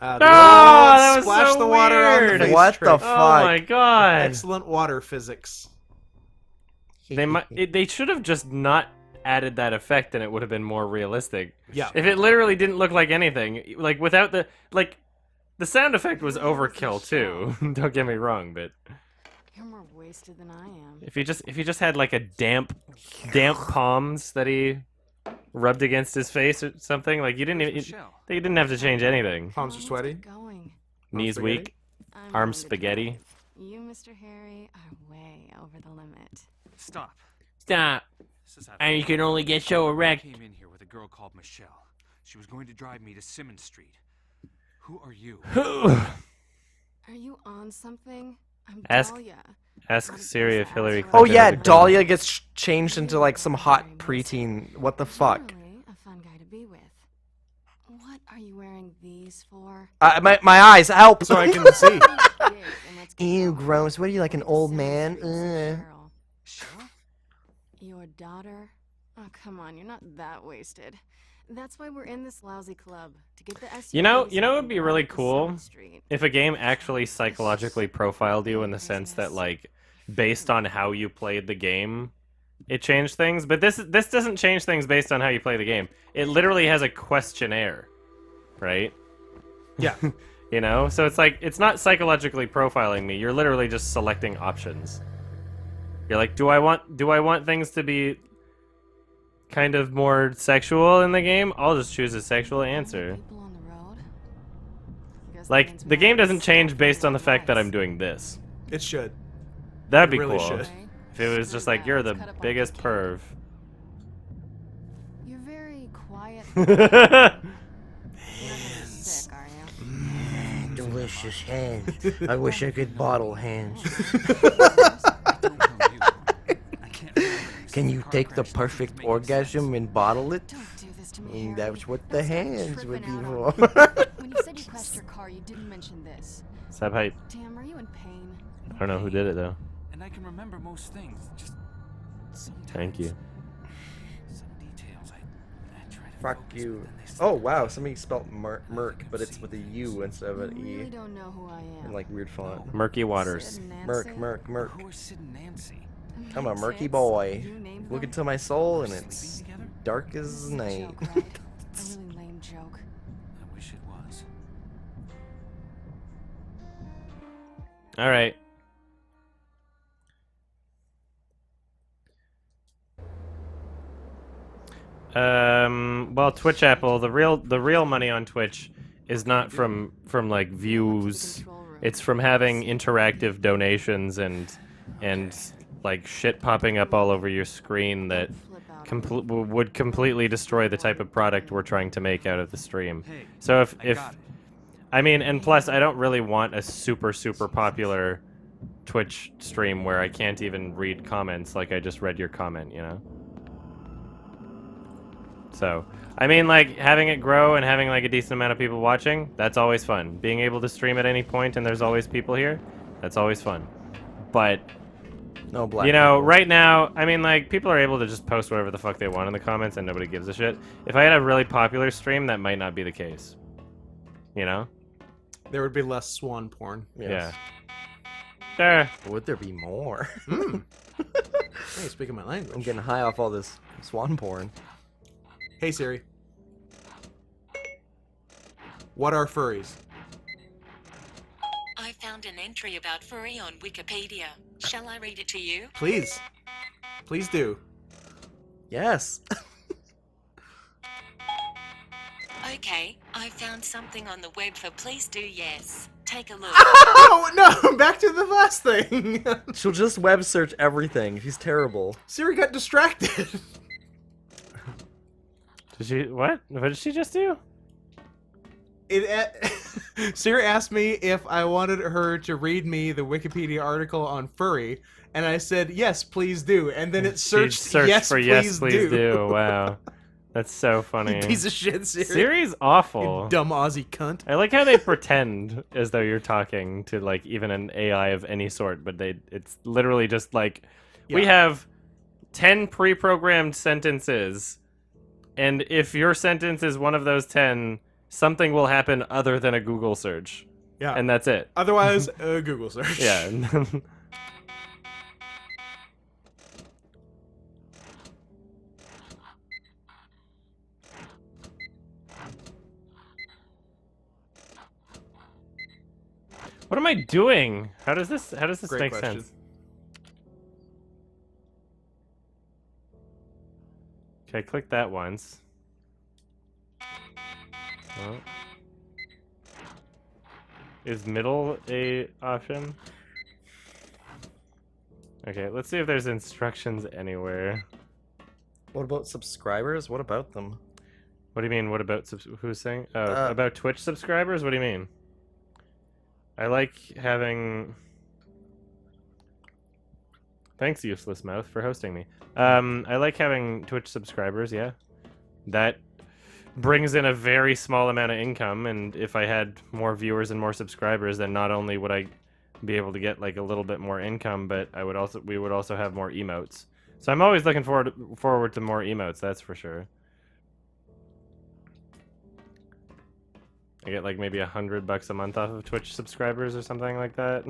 That was splash so the water on the weird. face What the trick. fuck? Oh my god. Excellent water physics. They should have just not added that effect and it would have been more realistic. Yeah. If it literally didn't look like anything, like without the sound effect was overkill too. Don't get me wrong, but You're more wasted than I am. if you just had like a damp palms that he rubbed against his face or something, like you didn't have to change anything. Palms are sweaty. Going. Knees spaghetti? weak, I'm arms going to spaghetti. try. You, Mr. Harry, are way over the limit. Stop. Stop. This is how And you can only get so I erect. came in here with a girl called Michelle. She was going to drive me to Simmons Street. Who are you? Are you on something? I'm Ask- Dahlia. Ask Siri if Hillary Oh Clinton yeah, is a Dahlia gets changed into like some hot preteen. What the fuck? Generally a fun guy to be with. What are you wearing these for? My eyes, help! So I can see. Dig, and let's get Ew, going. gross. What are you, like an old Simmons man? Street's in Ugh. Cheryl. Your daughter? Oh, come on, you're not that wasted. That's why we're in this lousy club, to get the SUVs You know up what would and be down really the cool? Simmons Street. If a game actually psychologically profiled you in the sense that, like, based on how you played the game, it changed things. But this doesn't change things based on how you play the game. It literally has a questionnaire, right? Yeah. You know, so it's like it's not psychologically profiling me. You're literally just selecting options. You're like, do I want things to be kind of more sexual in the game? I'll just choose a sexual answer. People on the road? Guess that Like, means the game Matt doesn't is change stuck based in on the fact that lights. I'm doing this. It should. That'd be It really cool. should. If it was just like, you're the biggest perv. You're very quiet. You're not gonna be sick, are you? Delicious hands. I wish I could bottle hands. Don't know you. I can't remember these Can you car take the crash doesn't perfect make orgasm sense. and bottle it? Don't do this to me, And Harry. that's what the That's not hands would be tripping for. out on me. When you said you crashed your car, you didn't mention this. Sub hype. Damn, are you in pain? I don't know who did it though. And I can remember most things. Just sometimes. Thank you. Some details I try to Fuck focus, you. but then they slip Oh my wow, mind. somebody spelled Merc, but it's with a U instead of You an really E. don't know who I am. In like weird font. Murky Waters. Sid and Nancy? Merc. Who are Sid and Nancy? I'm a My murky tits? boy. You named Look them? into my soul and Sleeping it's together? dark This as is a night. joke, right? A really lame joke. I wish it was. Alright. Well, Twitch Apple, the real money on Twitch is not from like views. It's from having interactive donations and like shit popping up all over your screen that Flip out. would completely destroy the type of product we're trying to make out of the stream. Hey, So I if got it. I mean, and plus I don't really want a super popular Twitch stream where I can't even read comments like I just read your comment, you know? So, I mean, like, having it grow and having, like, a decent amount of people watching, that's always fun. Being able to stream at any point and there's always people here, that's always fun. But, No black. you know, people. right now, I mean, like, people are able to just post whatever the fuck they want in the comments and nobody gives a shit. If I had a really popular stream, that might not be the case. You know? There would be less swan porn. Yes. Yeah. Would there be more? Hey, speaking my I'm language. getting high off all this swan porn. Hey Siri. What are furries? I found an entry about furry on Wikipedia. Shall I read it to you? Please. Please do. Yes. Okay, I found something on the web for please do yes. Take a look. Oh no! Back to the last thing. She'll just web search everything. She's terrible. Siri got distracted. Did she, what? What did she just do? Siri asked me if I wanted her to read me the Wikipedia article on furry, and I said yes, please do. And then it She searched yes, for please, yes, please do. Wow. That's so funny. You piece of shit, Siri. Siri's awful. You dumb Aussie cunt. I like how they pretend as though you're talking to like even an AI of any sort, but it's literally just like we Yeah. have 10 pre-programmed sentences, and if your sentence is one of those 10, something will happen other than a Google search, Yeah. and that's it. Otherwise, a Google search. Yeah. What am I doing? How does this Great make question. sense? Okay, click that once. Oh. Is middle a option? Okay, let's see if there's instructions anywhere. What about subscribers? What about them? What do you mean? What about who's saying? Oh, about Twitch subscribers? What do you mean? I like having. Thanks, Useless Mouth, for hosting me. I like having Twitch subscribers. Yeah, that brings in a very small amount of income, and if I had more viewers and more subscribers, then not only would I be able to get like a little bit more income, but we would also have more emotes. So I'm always looking forward to more emotes. That's for sure. I get like maybe $100 a month off of Twitch subscribers or something like that.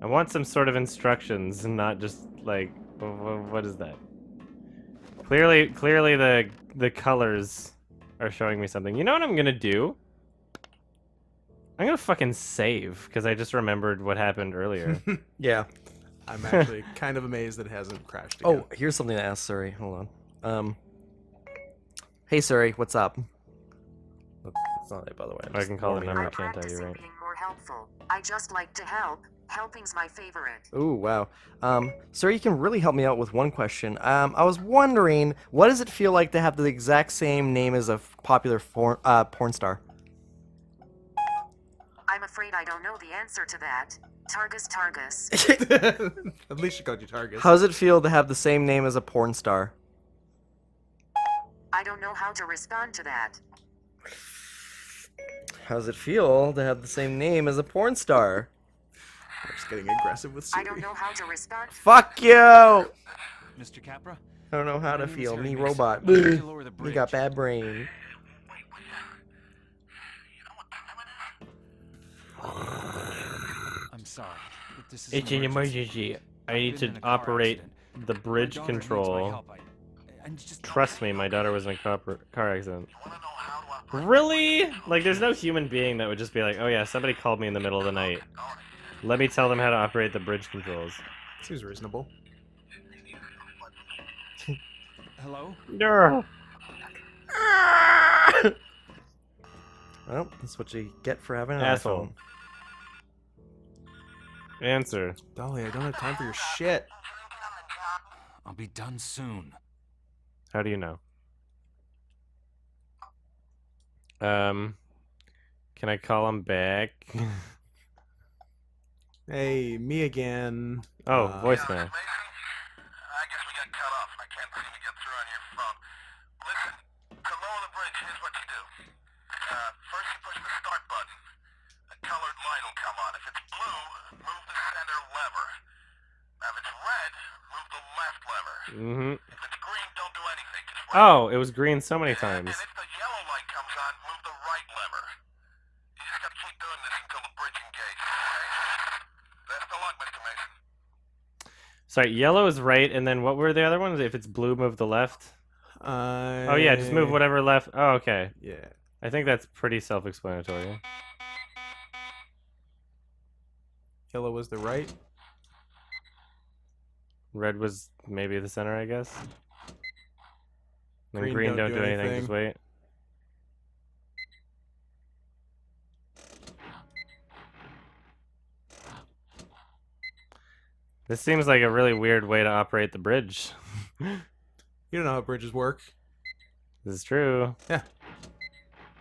I want some sort of instructions and not just like, what is that? Clearly the colors are showing me something. You know what I'm gonna do? I'm gonna fucking save because I just remembered what happened earlier. Yeah. I'm actually kind of amazed that it hasn't crashed again. Oh, here's something to ask Suri. Hold on. Hey Suri, what's up? That's not it, by the way. I can call the number, I'm can't I? You're practicing right. being more helpful. I just like to help. Helping's my favorite. Ooh, wow. Sir, you can really help me out with one question. I was wondering, what does it feel like to have the exact same name as a popular porn star? I'm afraid I don't know the answer to that. Targus. At least she called you Targus. How does it feel to have the same name as a porn star? I don't know how to respond to that. How does it feel to have the same name as a porn star? We're just getting aggressive with Siri. I don't know how to respond. Fuck you! Mr. Capra? I don't know how My to name is feel. Harry Me Mason. robot. I need to lower the You got bridge. bad brain. I'm sorry, but this is It's an emergency. I need Been to in a car Operate accident. the My bridge daughter needs my control. help. I just Trust me, my daughter was in a car accident. Really? Like, there's no human being that would just be like, oh yeah, somebody called me in the middle of the night. Let me tell them how to operate the bridge controls. Seems reasonable. Hello? No. Well, that's what you get for having an Asshole. iPhone. Answer. Dolly, I don't have time for your shit. I'll be done soon. How do you know? Can I call him back? Hey, me again. Oh, Uh, voicemail. I guess we got cut off. I can't seem to get through on your phone. Listen, to lower the bridge, here's what you do. First you push the start button. A colored light will come on. If it's blue, move the center lever. Now if it's red, move the left lever. Mm-hmm. If it's green, don't do anything. Just wait. Oh, it was green so many times. And if the yellow light comes on, move the right lever. You just gotta keep doing this until the bridge engages, okay? Best of luck, Mr. Mason. Sorry, yellow is right, and then what were the other ones? If it's blue, move the left. Oh yeah, just move whatever left. Oh, okay. Yeah. I think that's pretty self-explanatory. Yellow was the right. Red was maybe the center, I guess. Then Green green don't don't do do anything, anything. just wait. This seems like a really weird way to operate the bridge. You don't know how bridges work. This is true. Yeah.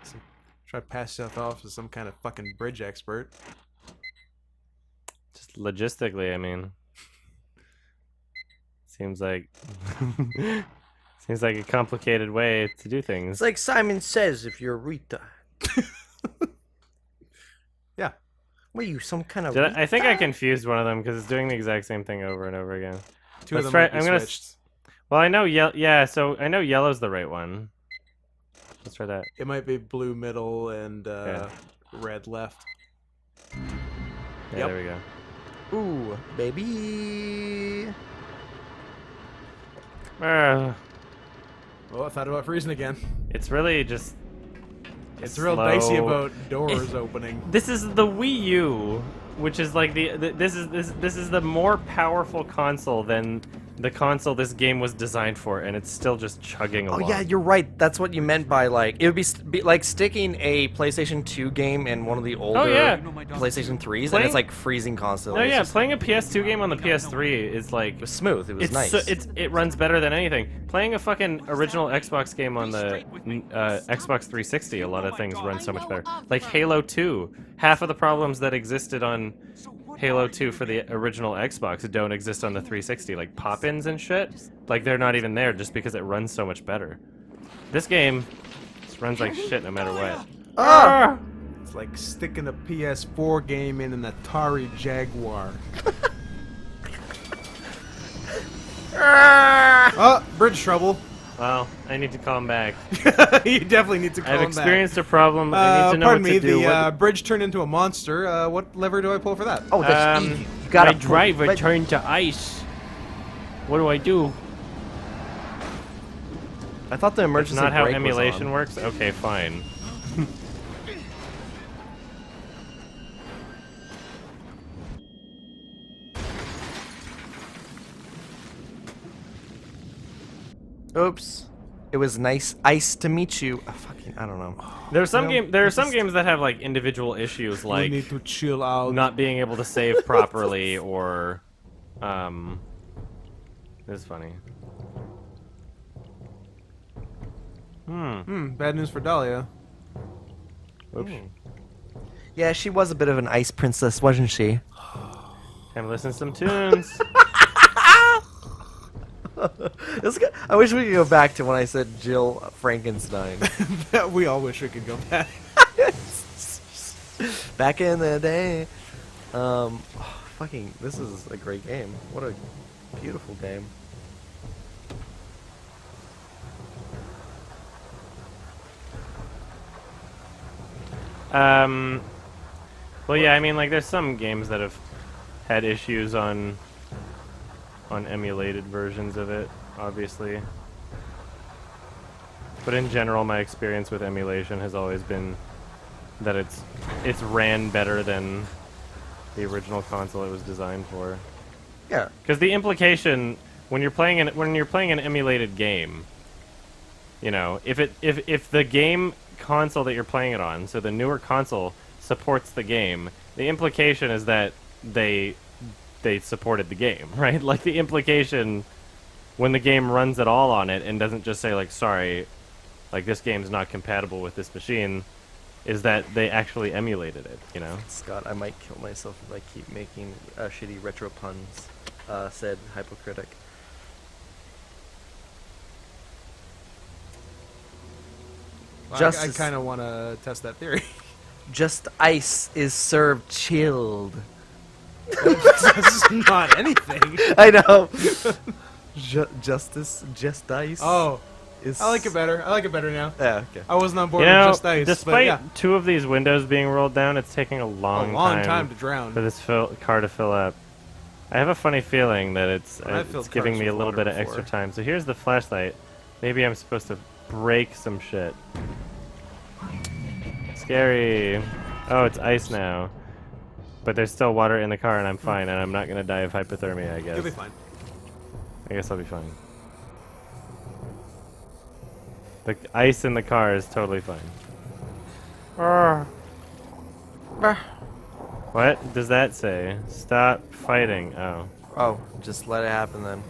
So, try to pass yourself off as some kind of fucking bridge expert. Just logistically, I mean. Seems like seems like a complicated way to do things. It's like Simon Says if you're a retard. Yeah. What are you, some kind of I think I retard? confused one of them because it's doing the exact same thing over and over again. Two of Let's them try. might be I'm gonna. switched. Well, I know yeah, so I know yellow's the right one. Let's try that. It might be blue middle and Yeah. red left. Yeah, Yep. there we go. Ooh, baby. Oh, I thought about freezing again. It's really just It's real dicey slow. about doors opening. This is the Wii U, which is like this is the more powerful console than the console this game was designed for, and it's still just chugging Oh along. yeah, you're right. That's what you meant by like it would be like sticking a PlayStation 2 game in one of the older yeah. PlayStation 3s, and Playing- it's like freezing constantly. No, It's yeah, just- playing a PS2 game on the PS3 is like it was smooth. It was nice. it runs better than anything. Playing a fucking original Xbox game on the Xbox 360, a lot of things run so much better. Like Halo 2, half of the problems that existed on Halo 2 for the original Xbox don't exist on the 360, like pop-ins and shit. Like they're not even there just because it runs so much better. This game just runs like shit no matter what. Ah! It's like sticking a PS4 game in an Atari Jaguar. Oh, bridge trouble. Well, I need to calm back. You definitely need to calm I've back. experienced a problem. I need to know Pardon what me, to do. the bridge turned into a monster. What lever do I pull for that? Oh, that's easy. You gotta My driver let- turned to ice. What do I do? I thought the That's emergency not how brake was emulation on. works? Okay, fine. Oops. It was nice to meet you. I don't know. There are some Well, games that have like individual issues, We like need to chill out. not being able to save properly, or this is funny. Bad news for Dahlia. Oops. Yeah, she was a bit of an ice princess, wasn't she? Time to listen to some tunes. I wish we could go back to when I said Jill Frankenstein. We all wish we could go back. Back in the day. Fucking, this is a great game. What a beautiful game. Well, yeah, I mean, like, there's some games that have had issues on emulated versions of it, obviously. But in general, my experience with emulation has always been that it's ran better than the original console it was designed for. Yeah. Because the implication when you're playing an emulated game, you know, if the game console that you're playing it on, so the newer console supports the game, the implication is that they supported the game, right? Like the implication when the game runs at all on it and doesn't just say like, sorry, like this game's not compatible with this machine, is that they actually emulated it, you know? Scott, I might kill myself if I keep making shitty retro puns, said Hypocritic. I Justice- kind of want to test that theory. Just ice is served chilled. That's not anything. I know. Just ice. Oh, is I like it better. I like it better now. Yeah. Okay. I wasn't on board You know, with just ice, but despite yeah, two of these windows being rolled down, it's taking a a long, long time to drown. for this car to fill up. I have a funny feeling that I've filled it's giving cars me a with little water bit of extra before. time. So here's the flashlight. Maybe I'm supposed to break some shit. Scary. Oh, it's ice now. But there's still water in the car and I'm fine, and I'm not gonna die of hypothermia, I guess. You'll be fine. I guess I'll be fine. The ice in the car is totally fine. What does that say? Stop fighting. Oh. Oh, just let it happen then.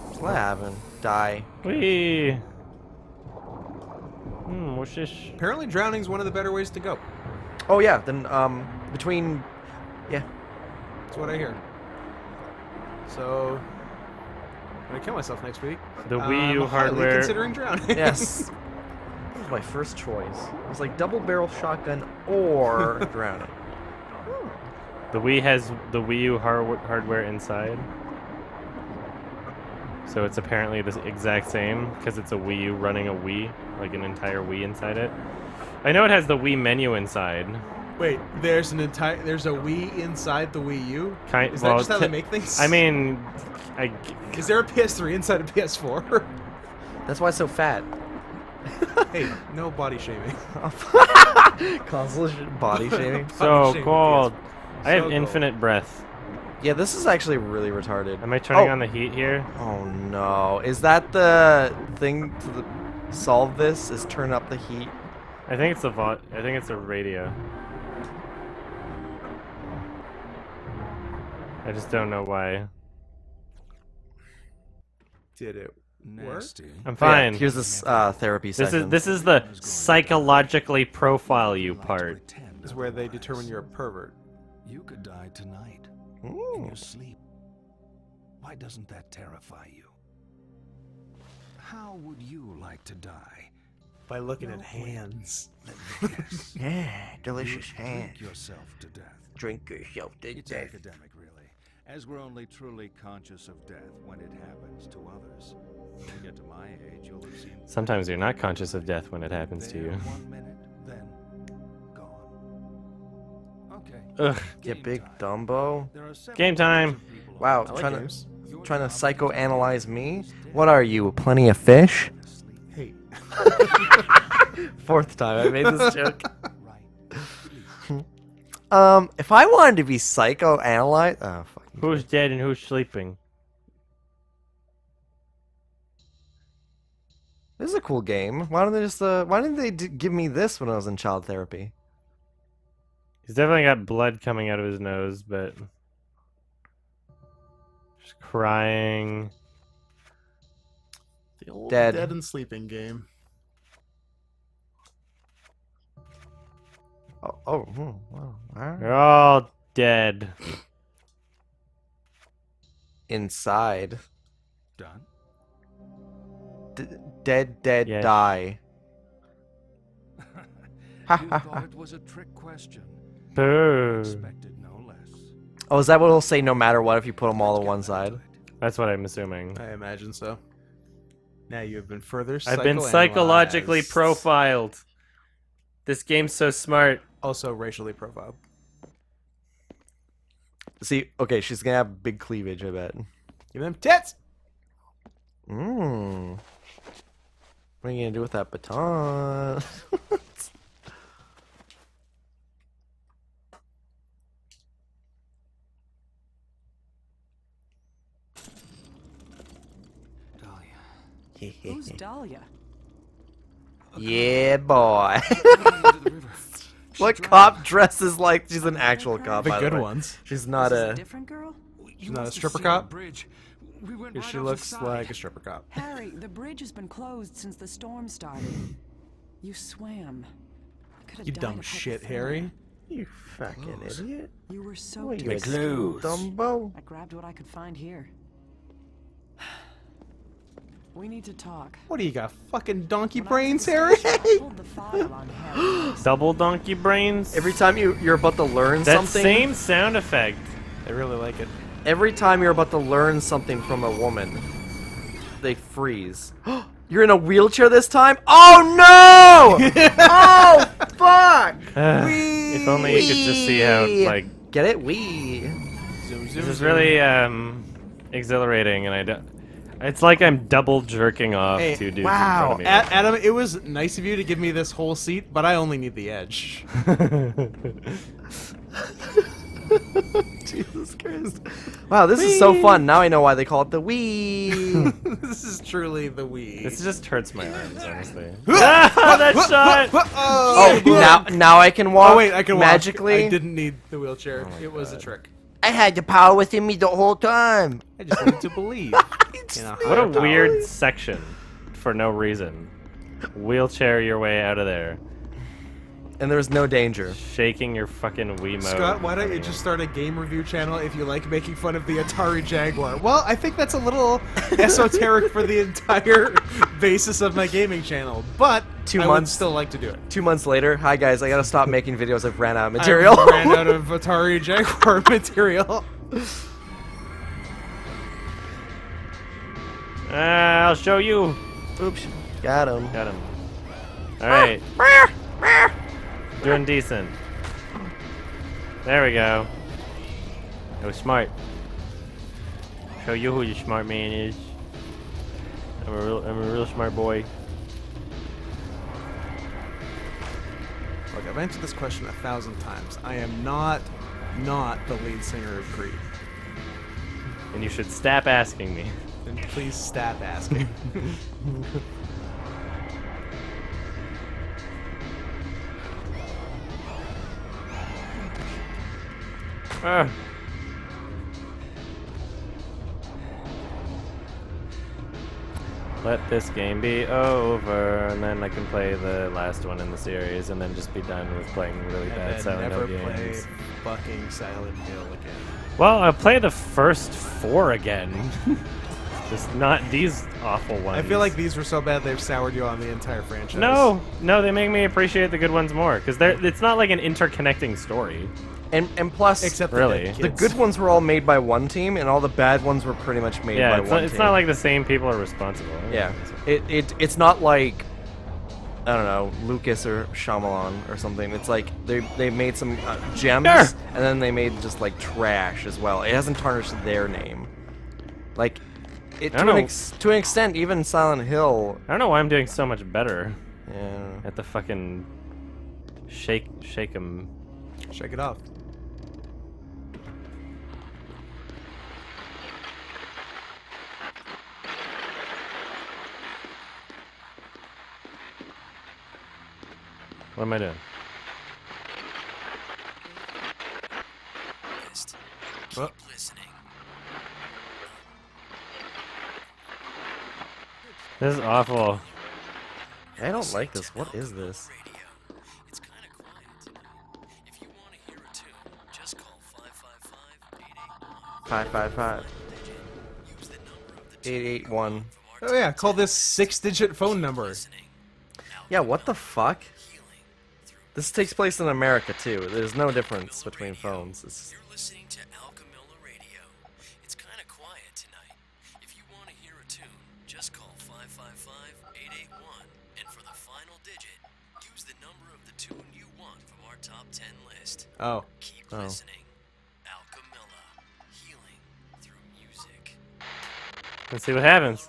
Just let it happen. Die. Whee! What's this? Apparently, drowning's one of the better ways to go. Oh yeah. Then between, yeah. That's what I hear. So, I'm gonna kill myself next week. The Wii U I'm highly hardware. considering drowning. Yes. That was my first choice. It was like double barrel shotgun or drowning. The Wii has the Wii U hardware inside. So it's apparently the exact same because it's a Wii U running a Wii, like an entire Wii inside it. I know it has the Wii menu inside. Wait, there's a Wii inside the Wii U? Is that well, just how they make things? I mean, is there a PS3 inside a PS4? That's why it's so fat. Hey, no body shaming. Console body shaming. so shaming cold. PS4. I have So cold. infinite breath. Yeah, this is actually really retarded. Am I turning Oh. on the heat here? Oh no. Is that the thing to solve this? Is turn up the heat? I think it's I think it's a radio. I just don't know why. Did it work? Nasty. I'm Yeah, fine. here's this therapy section. This is the psychologically profile you part. This is where they determine you're a pervert. You could die tonight in Ooh. your sleep. Why doesn't that terrify you? How would you like to die? By looking at hands. Let me guess. Yeah, delicious You'd hand. drink yourself to death. Drink yourself to It's death. academic, really, as we're only truly conscious of death when it happens to others. When you get to my age, you'll have seen. Sometimes you're not conscious of death when it happens to you. There 1 minute, then gone. Okay. Ugh. Yeah, Game big time. Dumbo. There are several Game time. types of people Wow, on trying Earth. to Your trying to job is to psychoanalyze me. who's dead. What are you? Plenty of fish? Hey. Fourth time I made this joke. Right. If I wanted to be psychoanalyzed, oh fuck. Who's dead and who's sleeping? This is a cool game. Why don't they just why didn't they give me this when I was in child therapy? He's definitely got blood coming out of his nose, but just crying. The old Dead. dead and sleeping game. Oh, wow. Alright. They're all dead. Inside. Done. Dead, Yes. die. You thought it was a trick question. Boo. Expected no less. Oh, is that what it'll say no matter what if you put them all on one side? That's what I'm assuming. I imagine so. Now you have been further I've been psychologically psychoanalyzed. profiled. This game's so smart. Also racially profiled. See, okay, she's gonna have big cleavage, I bet. Give them tits! Mmm. What are you gonna do with that baton? Dahlia. Who's Dahlia? Yeah, boy. Into the river. She What drowned. cop dresses like she's an actual cop? The by good way. ones. She's not This is a. a different girl? You not a must have stripper seen cop? the bridge. We went Here right she off looks the side. like a stripper cop. Harry, the bridge has been closed since the storm started. You swam. I could have You died dumb of shit, hypothermia. He. You fucking idiot. You were so What are you, deep. a Dumbo? I grabbed what I could find here. We need to talk. What do you got? Fucking donkey When I brains, was at Harry? the station, I pulled the file on Harry. Double donkey brains? Every time you're about to learn that something. same sound effect. I really like it. Every time you're about to learn something from a woman, they freeze. You're in a wheelchair this time? Oh no! Oh fuck! If only you could just see how, like, Get it? Wee. Zoom, this is really exhilarating, and I don't. It's like I'm double jerking off Hey, two dudes wow. in front of me. Adam, it was nice of you to give me this whole seat, but I only need the edge. Jesus Christ. Wow, this is so fun. Now I know why they call it the Wii. This is truly the Wii. This just hurts my arms, honestly. Ah, that shot! Oh, now I can walk Oh wait, I can magically. walk. I didn't need the wheelchair. It was a trick. I had the power within me the whole time. I just wanted to believe. In a What a higher weird power. section for no reason. Wheelchair your way out of there. And there's no danger. Shaking your fucking Wiimote. Scott, why don't you just start a game review channel if you like making fun of the Atari Jaguar? Well, I think that's a little esoteric for the entire basis of my gaming channel, but 2 I would months. still like to do it. 2 months later, hi guys, I gotta stop making videos. I've ran out of material. I ran out of Atari Jaguar material. I'll show you. Oops. Got him. Got him. All right. Doing decent. There we go. That was smart. Show you who your smart man is. I'm a real smart boy. Look, I've answered this question 1,000 times. I am not the lead singer of Creed. And you should stop asking me. And please stop asking. Ah. Let this game be over, and then I can play the last one in the series, and then just be done with playing really And bad then Silent never Hill play games. fucking Silent Hill again. Well, I'll play the first 4 again. Just not these awful ones. I feel like these were so bad they've soured you on the entire franchise. No, they make me appreciate the good ones more, because it's not like an interconnecting story. And plus, Except Really? the good ones were all made by one team, and all the bad ones were pretty much made Yeah, by one it's team. not like the same people are responsible. Yeah, it's not like, I don't know, Lucas or Shyamalan or something. It's like they made some gems, Sure. and then they made just like trash as well. It hasn't tarnished their name. Like, I don't know. to an extent, even Silent Hill. I don't know why I'm doing so much better Yeah. at the fucking shake 'em. Shake it off. What am I doing? Oh. This is awful. I don't like this. What is this? 555 881. Oh yeah, call this 6-digit phone number. Yeah, what the fuck? This takes place in America too. There's no difference between phones. It's... You're listening to Alchemilla Radio. It's kind of quiet tonight. If you want to hear a tune, just call 555-881, and for the final digit, use the number of the tune you want from our top 10 list. Oh. Keep listening. Alchemilla, healing through music. Let's see what happens.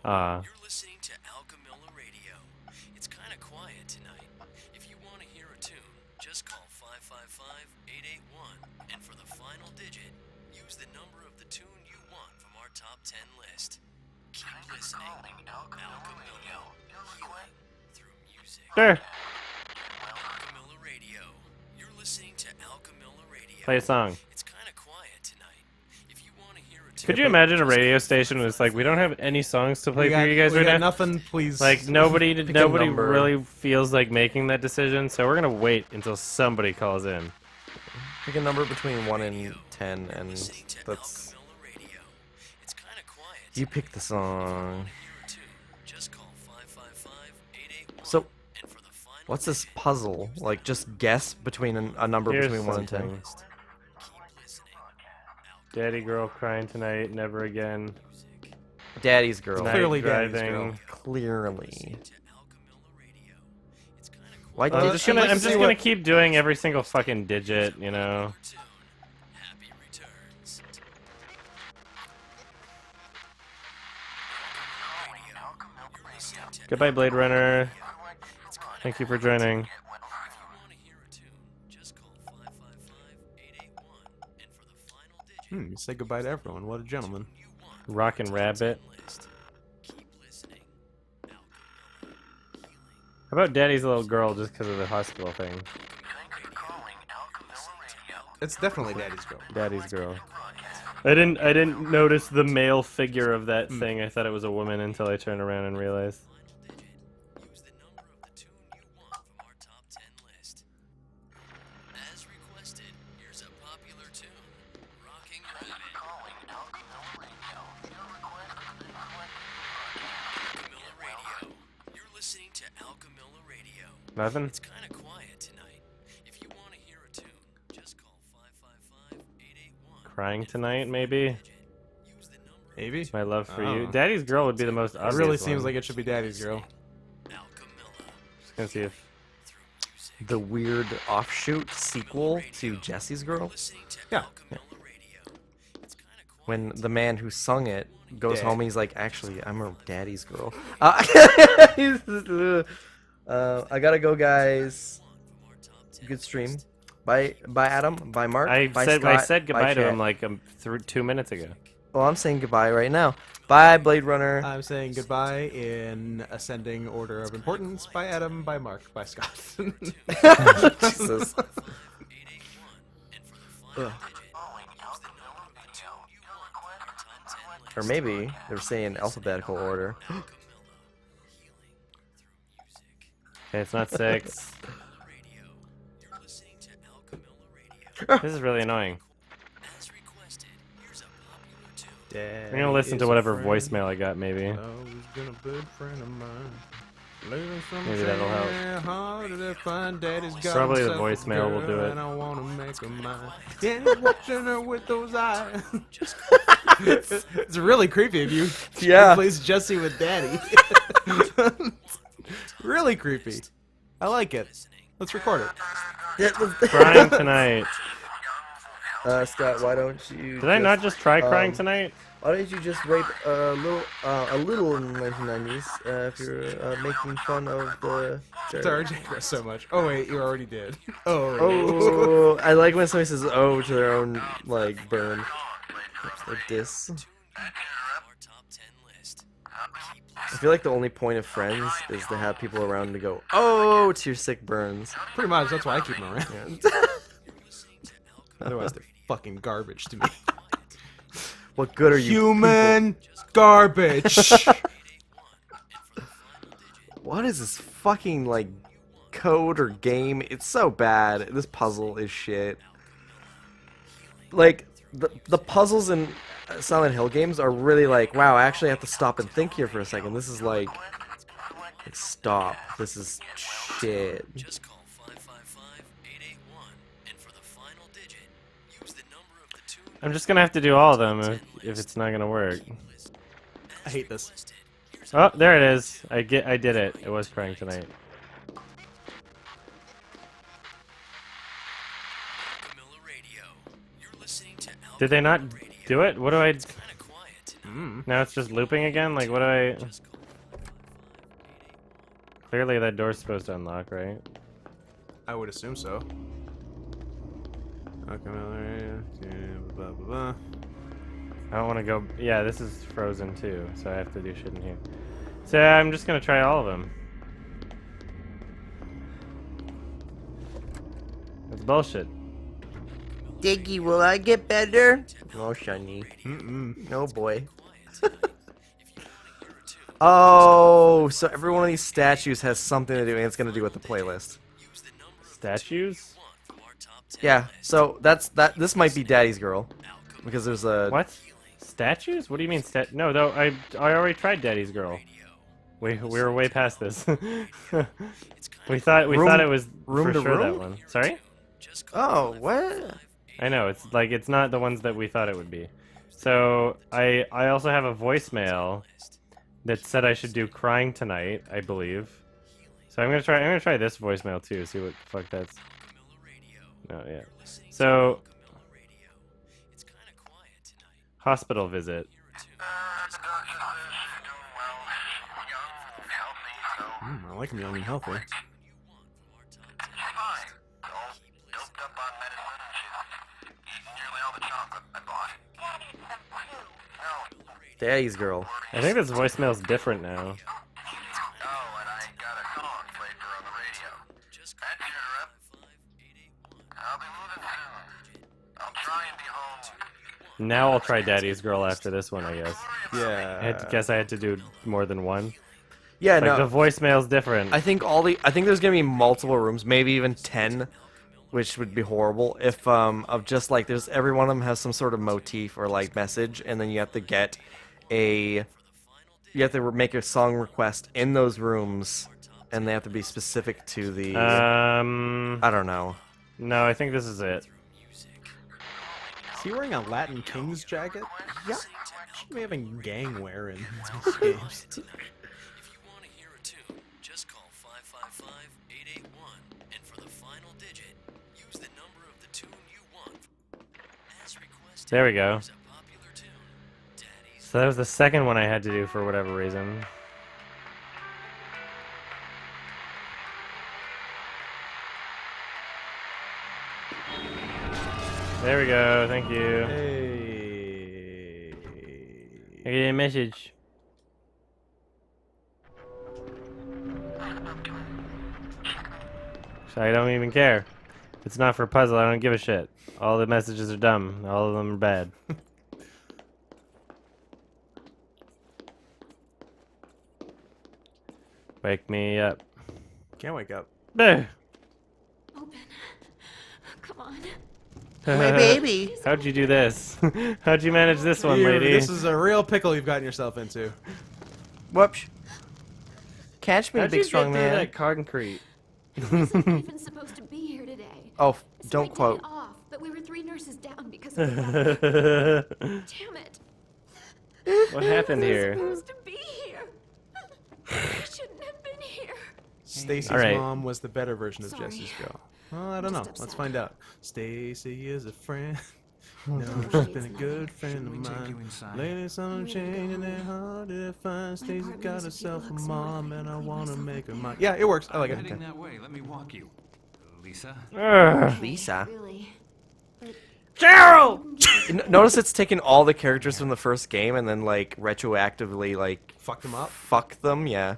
You're listening to Alchemilla Radio. It's kind of quiet tonight. If you want to hear a tune, just call 555-881, and for the final digit, use the number of the tune you want from our top 10 list. Keep listening. Alchemilla, healing through music. Sure. Alchemilla Radio. You're listening to Alchemilla Radio. Play a song. It's kind of quiet tonight. If you want to hear a tune, Could you imagine a radio station was like, we don't have any songs to play for you guys we right got now? nothing, please. Like nobody number. really feels like making that decision, so we're gonna wait until somebody calls in. Pick a number between 1 and 10, and that's... You pick the song. So, what's this puzzle? Like, just guess between a number Here's between 1 and 10. something. Daddy girl crying tonight, never again. Daddy's girl. Night Clearly Daddy's driving. girl. Clearly. Why I'm did just she gonna like I'm to just see gonna what- keep doing every single fucking digit, you know. Happy returns. Goodbye, Blade Runner. Thank you for joining. If you want to hear a tune, just call 555-881, and for the final digit, Say goodbye to everyone. What a gentleman. Rockin' Rabbit. list. Keep listening. Alchemilla, healing. How about Daddy's little girl just because of the hospital thing? It's definitely Daddy's girl. Daddy's girl. I didn't notice the male figure of that thing. I thought it was a woman until I turned around and realized. Use the number of the tune you want from our top 10 list. As requested, here's a popular tune, Rocking Rabbit. Alchemilla Radio. You're listening to Alchemilla Radio. Nothing? It's kind of quiet tonight. If you want to hear a tune, just call 555-881. Crying tonight, maybe? Maybe. My love for Oh. you. Daddy's Girl would be the most It obvious really seems one. like it should be Daddy's Girl. Just gonna see if The weird offshoot sequel to Jesse's Girl. Yeah. When the man who sung it goes Dad. home, he's like, actually, I'm a daddy's girl. I gotta go, guys. Good stream. Bye, Adam. Bye, Mark. I bye, said Scott. I said goodbye bye, to chat. him like 2 minutes ago. Well, I'm saying goodbye right now. Bye, Blade Runner. I'm saying goodbye in ascending order of importance. By Adam, by Mark, by Scott. Jesus. Ugh. Or maybe they're saying alphabetical order. Okay, it's not 6. This is really annoying. I'm gonna listen to whatever voicemail I got, maybe. Maybe that'll help. Probably the voicemail will do it. I wanna make her mine. Yeah, watching her with those eyes. It's really creepy if you replace Jesse with Daddy. Really creepy. I like it. Let's record it. Crying tonight. Scott, why don't you? Did I not just try crying tonight? Why don't you just rape a little in 1990s if you're making fun of the Sorry, Jaguar so much. Oh wait, you already did. Oh. Oh, I like when somebody says "oh" to their own like burn. Like this. I feel like the only point of Friends is to have people around to go "oh" to your sick burns. Pretty much, that's why I keep them around. Otherwise, they're fucking garbage to me. What good are you? Human garbage. What is this fucking like code or game? It's so bad. This puzzle is shit. Like the puzzles in Silent Hill games are really like, wow, I actually have to stop and think here for a second. This is like stop. This is shit. I'm just gonna have to do all of them if it's not gonna work. I hate this. Oh, there it is. I did it. It was crying tonight. Did they not do it? What do I? Now it's just looping again. Like, what do I? Clearly, that door's supposed to unlock, right? I would assume so. Okay, blah, blah, blah. I don't want to go. Yeah, this is frozen too, so I have to do shit in here. So I'm just gonna try all of them. It's bullshit. Diggy, will I get better? No, Shiny. No, boy. Oh, so every one of these statues has something to do, and it's gonna do with the playlist. Statues? Yeah. So this might be Daddy's Girl, because there's a What? Statues? What do you mean No, though I already tried Daddy's Girl. We were way past this. we thought it was room for to sure room? that one. Sorry? Oh, what? I know, it's not the ones that we thought it would be. So I also have a voicemail that said I should do crying tonight, I believe. So I'm gonna try this voicemail too, see what the fuck that's. No, yeah. So hospital visit. I like him young and healthy. Daddy's Girl. I think this voicemail's different now. Now I'll try Daddy's Girl after this one, I guess. Yeah. I had to do more than one. Yeah, Like no. the voicemail's different. I think there's gonna be multiple rooms, maybe even 10, which would be horrible if of just like there's every one of them has some sort of motif or like message, and then you have to make a song request in those rooms, and they have to be specific to the. I don't know. No, I think this is it. Is he wearing a Latin Kings jacket? Yeah. We having gangware in Well, these quiet games. tonight. If you want to hear a tune, just call 555-881, and for the final digit, use the number of the tune you want. As requested, There we go. here's a popular tune, Daddy's So that was the second one I had to do for whatever reason. There we go. Thank you. Hey. I get a message. So I don't even care. If it's not for a puzzle, I don't give a shit. All the messages are dumb. All of them are bad. Wake me up. Can't wake up. Bah. Open. Come on. My baby. How'd you do this? How'd you manage this one, You- lady? This is a real pickle you've gotten yourself into. Whoops. Catch me, How'd big you strong get through man. that concrete? Wasn't even supposed to be here today. Oh, So don't I did quote. it off, but we were 3 nurses down because of the weather. Damn it. What happened I here? was supposed to be here. I shouldn't have been here. Stacy's All right. mom was the better version of Sorry. Jesse's girl. Well, I don't know. Just Let's upset. find out. Stacy is a friend. No, Don't she's worry, been a it's good nothing. friend of Shouldn't we take mine. you inside? Lately, some changing and hard to find. Stacy apartment got is a herself a deluxe mom, north. and I Clean want to myself make her up mine. Yeah, it works. I like I'm it. heading that way. Let me walk you. Lisa? Ugh. Lisa. Really. Notice it's taken all the characters from the first game and then like retroactively like Fuck them up. fuck them. Yeah.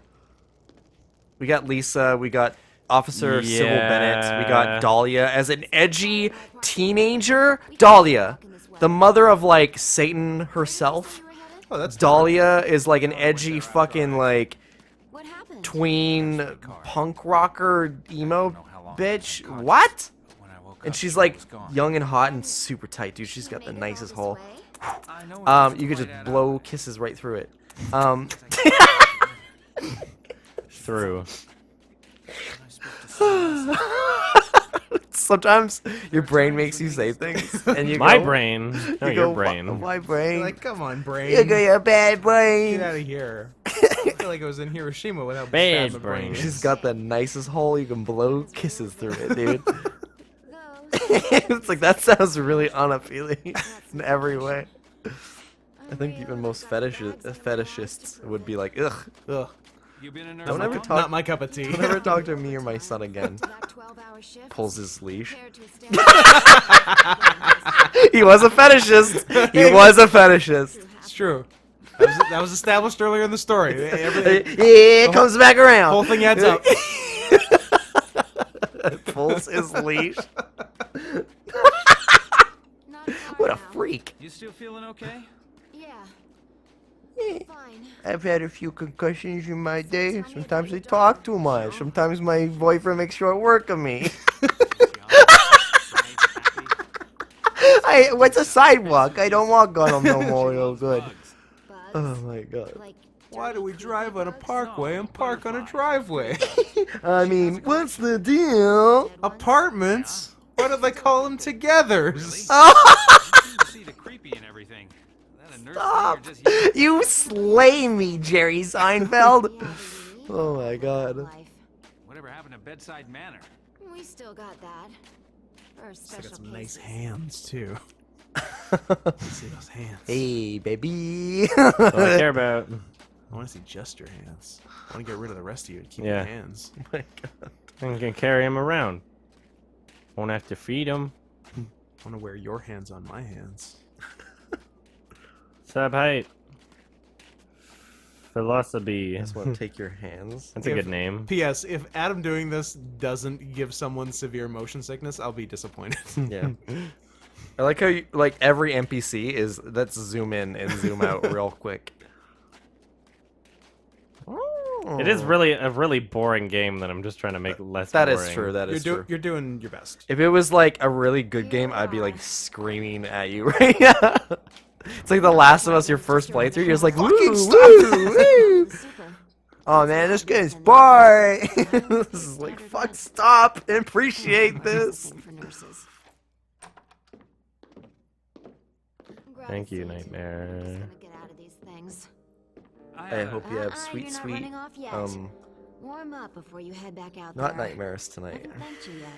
We got Lisa. We got Officer Sybil Bennett. We Yeah. got Dahlia as an edgy teenager. Dahlia, the mother of like Satan herself. Oh, that's Dahlia is like an edgy fucking like What happened? tween punk rocker emo bitch. What? When I woke And up, she's she like was gone. young and hot and super tight, dude. She's got the Made it all nicest this hole. way? I know it doesn't You could quite just add blow up. kisses right through it. Through. Sometimes your brain makes you say things, and you My go, brain. No, You your go, brain. My You're brain. like, come on, brain. You got your bad brain. Get out of here. I feel like it was in Hiroshima with how bad Bad my brain brain. is. She's got the nicest hole. You can blow kisses through it, dude. Go. It's like that sounds really unappealing in every way. I think even most fetishists would be like, ugh. Ugh. You been a nurse Don't long? ever talk. Not my cup of tea. Don't ever talk to me or my son again. Back 12-hour shifts, Pulls his leash. compared to a He was a fetishist. He was a fetishist. It's true. That was established earlier in the story. Everything, Yeah, it comes back around. whole thing adds up. Pulls his leash. Not far What a now. freak. You still feeling okay? Yeah. Fine. I've had a few concussions in my day. Sometimes I talk too much. Sometimes my boyfriend makes short work of me. What's a sidewalk? I don't walk on them no more. Oh, good. Bugs. Oh my god. Like Why do we dirty, drive on a creepy bugs? parkway and park on a driveway? I mean, what's the deal? Dead ones? Apartments? Why do they call them togethers? See the creepy and everything. That a nurse Stop. thing or just you? You slay me, Jerry Seinfeld. Yeah, baby. Oh my god. Life. Whatever happened to bedside manner? We still got that. For Still special got some nice cases. hands too. See those hands. Hey, baby. That's all I care about. I want to see just your hands. I want to get rid of the rest of you and keep Yeah. your hands. Oh my god. I can carry him around. Won't have to feed him. I want to wear your hands on my hands. Sub height. Philosophy. Just want to take your hands. That's a good name. P.S. If Adam doing this doesn't give someone severe motion sickness, I'll be disappointed. Yeah. I like how you, like every NPC is let's zoom in and zoom out real quick. It is really a really boring game that I'm just trying to make less That boring. is true. That is true. You're doing your best. If it was like a really good game, I'd be like screaming at you right now. It's like The Last of Us, your first playthrough. You're just like, Fucking woo, stop woo, woo. Super. Oh man, this game's boring. This is like, fuck, stop and appreciate this. For nurses. Thank you, Glad to see Nightmare. somebody's gonna get out of these things. I hope you have You're sweet, not sweet, running off yet. Warm up before you head back out not there. nightmares tonight. Haven't thanked you yet.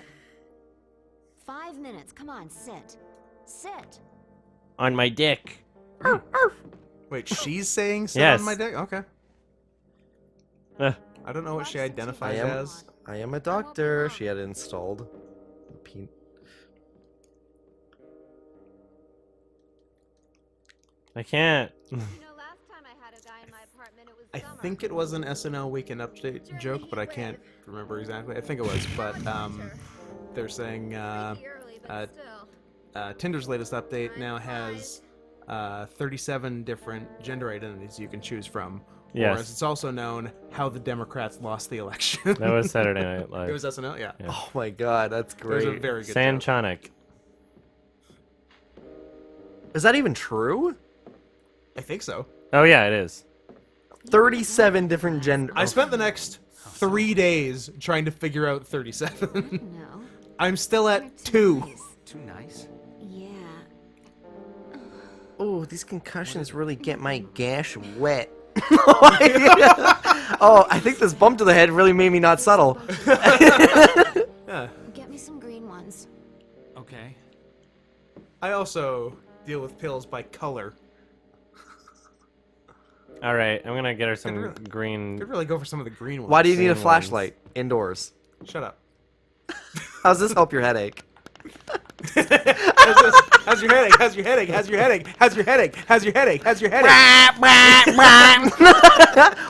5 minutes. Come on, sit. Sit. On my dick. Wait, she's saying sit Yes. on my dick? Okay. Uh, I don't know what she identifies as. I am a doctor. She had it installed. I can't. I think it was an SNL Weekend Update joke, but I can't remember exactly. I think it was, but they're saying Tinder's latest update now has 37 different gender identities you can choose from. Yes. Or as it's also known, how the Democrats lost the election. That was Saturday Night Live. It was SNL, yeah. Oh my god, that's great. It was a very good joke. Sanchonic. Is that even true? I think so. Oh yeah, it is. 37 different gender. I spent the next 3 days trying to figure out 37. No. I'm still at 2. Too nice? Yeah. Oh, these concussions really get my gash wet. Oh, I think this bump to the head really made me not subtle. Yeah. Get me some green ones. Okay. I also deal with pills by color. All right, I'm gonna get her some Could green. Could really go for some of the green ones. Why do you need a Green flashlight indoors? Shut up. How does this help your headache? How's your headache? How's your headache? How's your headache? How's your headache? How's your headache? How's your headache?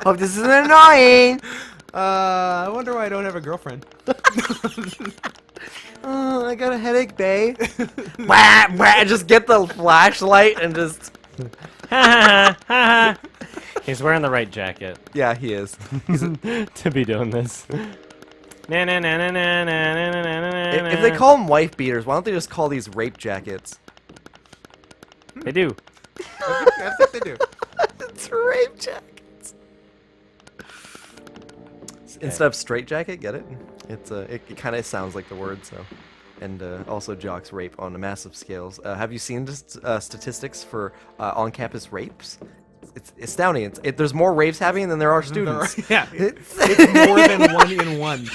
Hope this isn't annoying. I wonder why I don't have a girlfriend. Oh, I got a headache, babe. Just get the flashlight and just. He's wearing the right jacket. Yeah, he is. To be doing this. If they call them wife beaters, why don't they just call these rape jackets? They do. I think they do. It's rape jackets. Instead of straight jacket, get it? It's it kind of sounds like the word, so. And also jocks rape on a massive scales. Have you seen statistics for on-campus rapes? It's astounding. There's more rapes happening than there are students. Yeah, it's more than 1 in 1.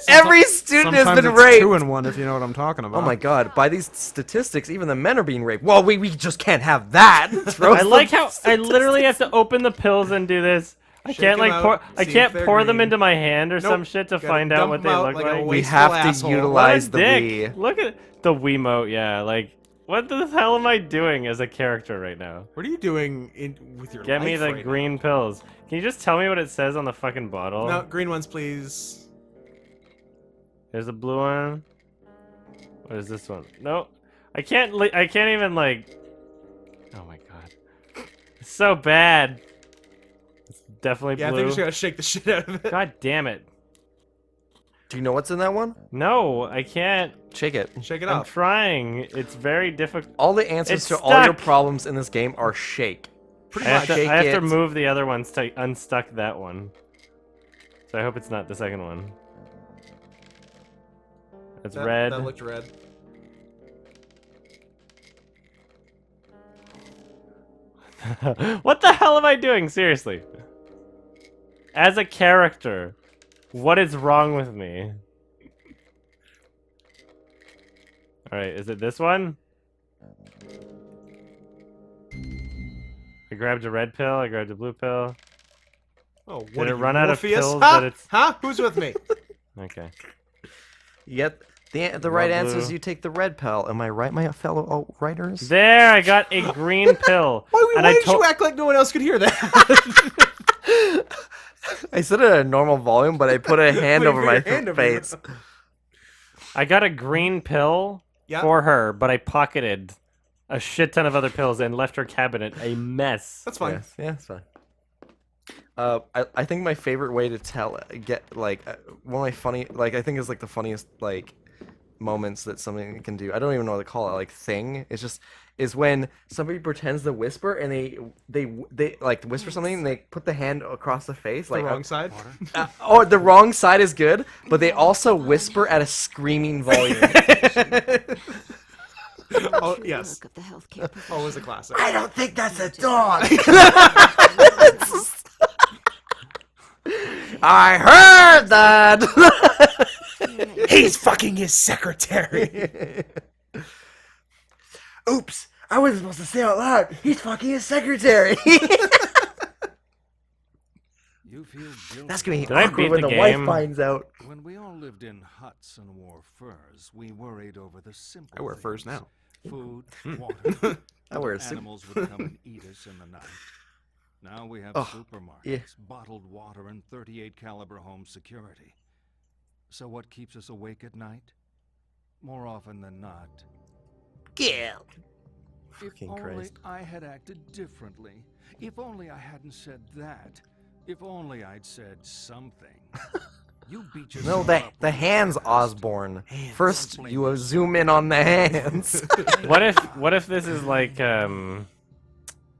Every student has been it's raped. 2 in 1, if you know what I'm talking about. Oh my god! By these statistics, even the men are being raped. Well, we just can't have that. I like how I literally have to open the pills and do this. I Shake can't them like out, pour. I see if can't they're pour them green. into my hand or some Nope. shit to Gotta find out dump what they them out look like a like. We wasteful have to asshole. utilize the What a Wii. dick. Look at the Wiimote. Yeah, like what the hell am I doing as a character right now? What are you doing with your Get life me the right green pills. Can you just tell me what it says on the fucking bottle? now? No, green ones, please. There's a blue one. What is this one? No, I can't. I can't even like. Oh my god, it's so bad. It's definitely Yeah, I blue. think we just gotta shake the shit out of it. God damn it! Do you know what's in that one? No, I can't. Shake it. Shake it I'm up. trying. It's very difficult. All the answers It's to all your stuck. problems in this game are shake. Pretty I have, much. to, Shake I have to it. move the other ones to unstuck that one. So I hope it's not the second one. It's red. That looked red. What the hell am I doing? Seriously. As a character, what is wrong with me? Alright, is it this one? I grabbed a red pill, I grabbed a blue pill. Oh, Did what it are you, run out of Morpheus? pills Huh? that it's... Huh? Who's with me? Okay. Yet the right Love answer is blue. you take the red pill. Am I right, my fellow writers? There, I got a green pill. Why and I did you act like no one else could hear that? I said it at a normal volume, but I put a hand Wait, over put my your hand over your face. I got a green pill Yeah. for her, but I pocketed a shit ton of other pills and left her cabinet a mess. That's fine. Yeah, it's fine. I think my favorite way to get one of my funny, I think is like the funniest moments that something can do. I don't even know what to call it. Thing. Is when somebody pretends to whisper and they like whisper something and they put the hand across the face. The wrong side? Or the wrong side is good, but they also whisper at a screaming volume. Oh, yes. Look of the healthcare Always a classic. I don't think that's a dog. I heard that. He's fucking his secretary. Oops, I wasn't supposed to say out loud. He's fucking his secretary. You feel guilty. That's gonna be Did I awkward beat when the the wife game? finds out. When we all lived in huts and wore furs, we worried over the simple I wear furs things. now. Food, water. I wear a Other suit. animals would come and eat us in the night. Now we have supermarkets, yeah. bottled water, and 38 caliber home security. So what keeps us awake at night? More often than not, Guilt. if Fucking only Christ. I had acted differently. If only I hadn't said that. If only I'd said something. You beat yourself No, up the when you hands, passed. Osborne. First, you zoom in on the hands. What if this is like oh,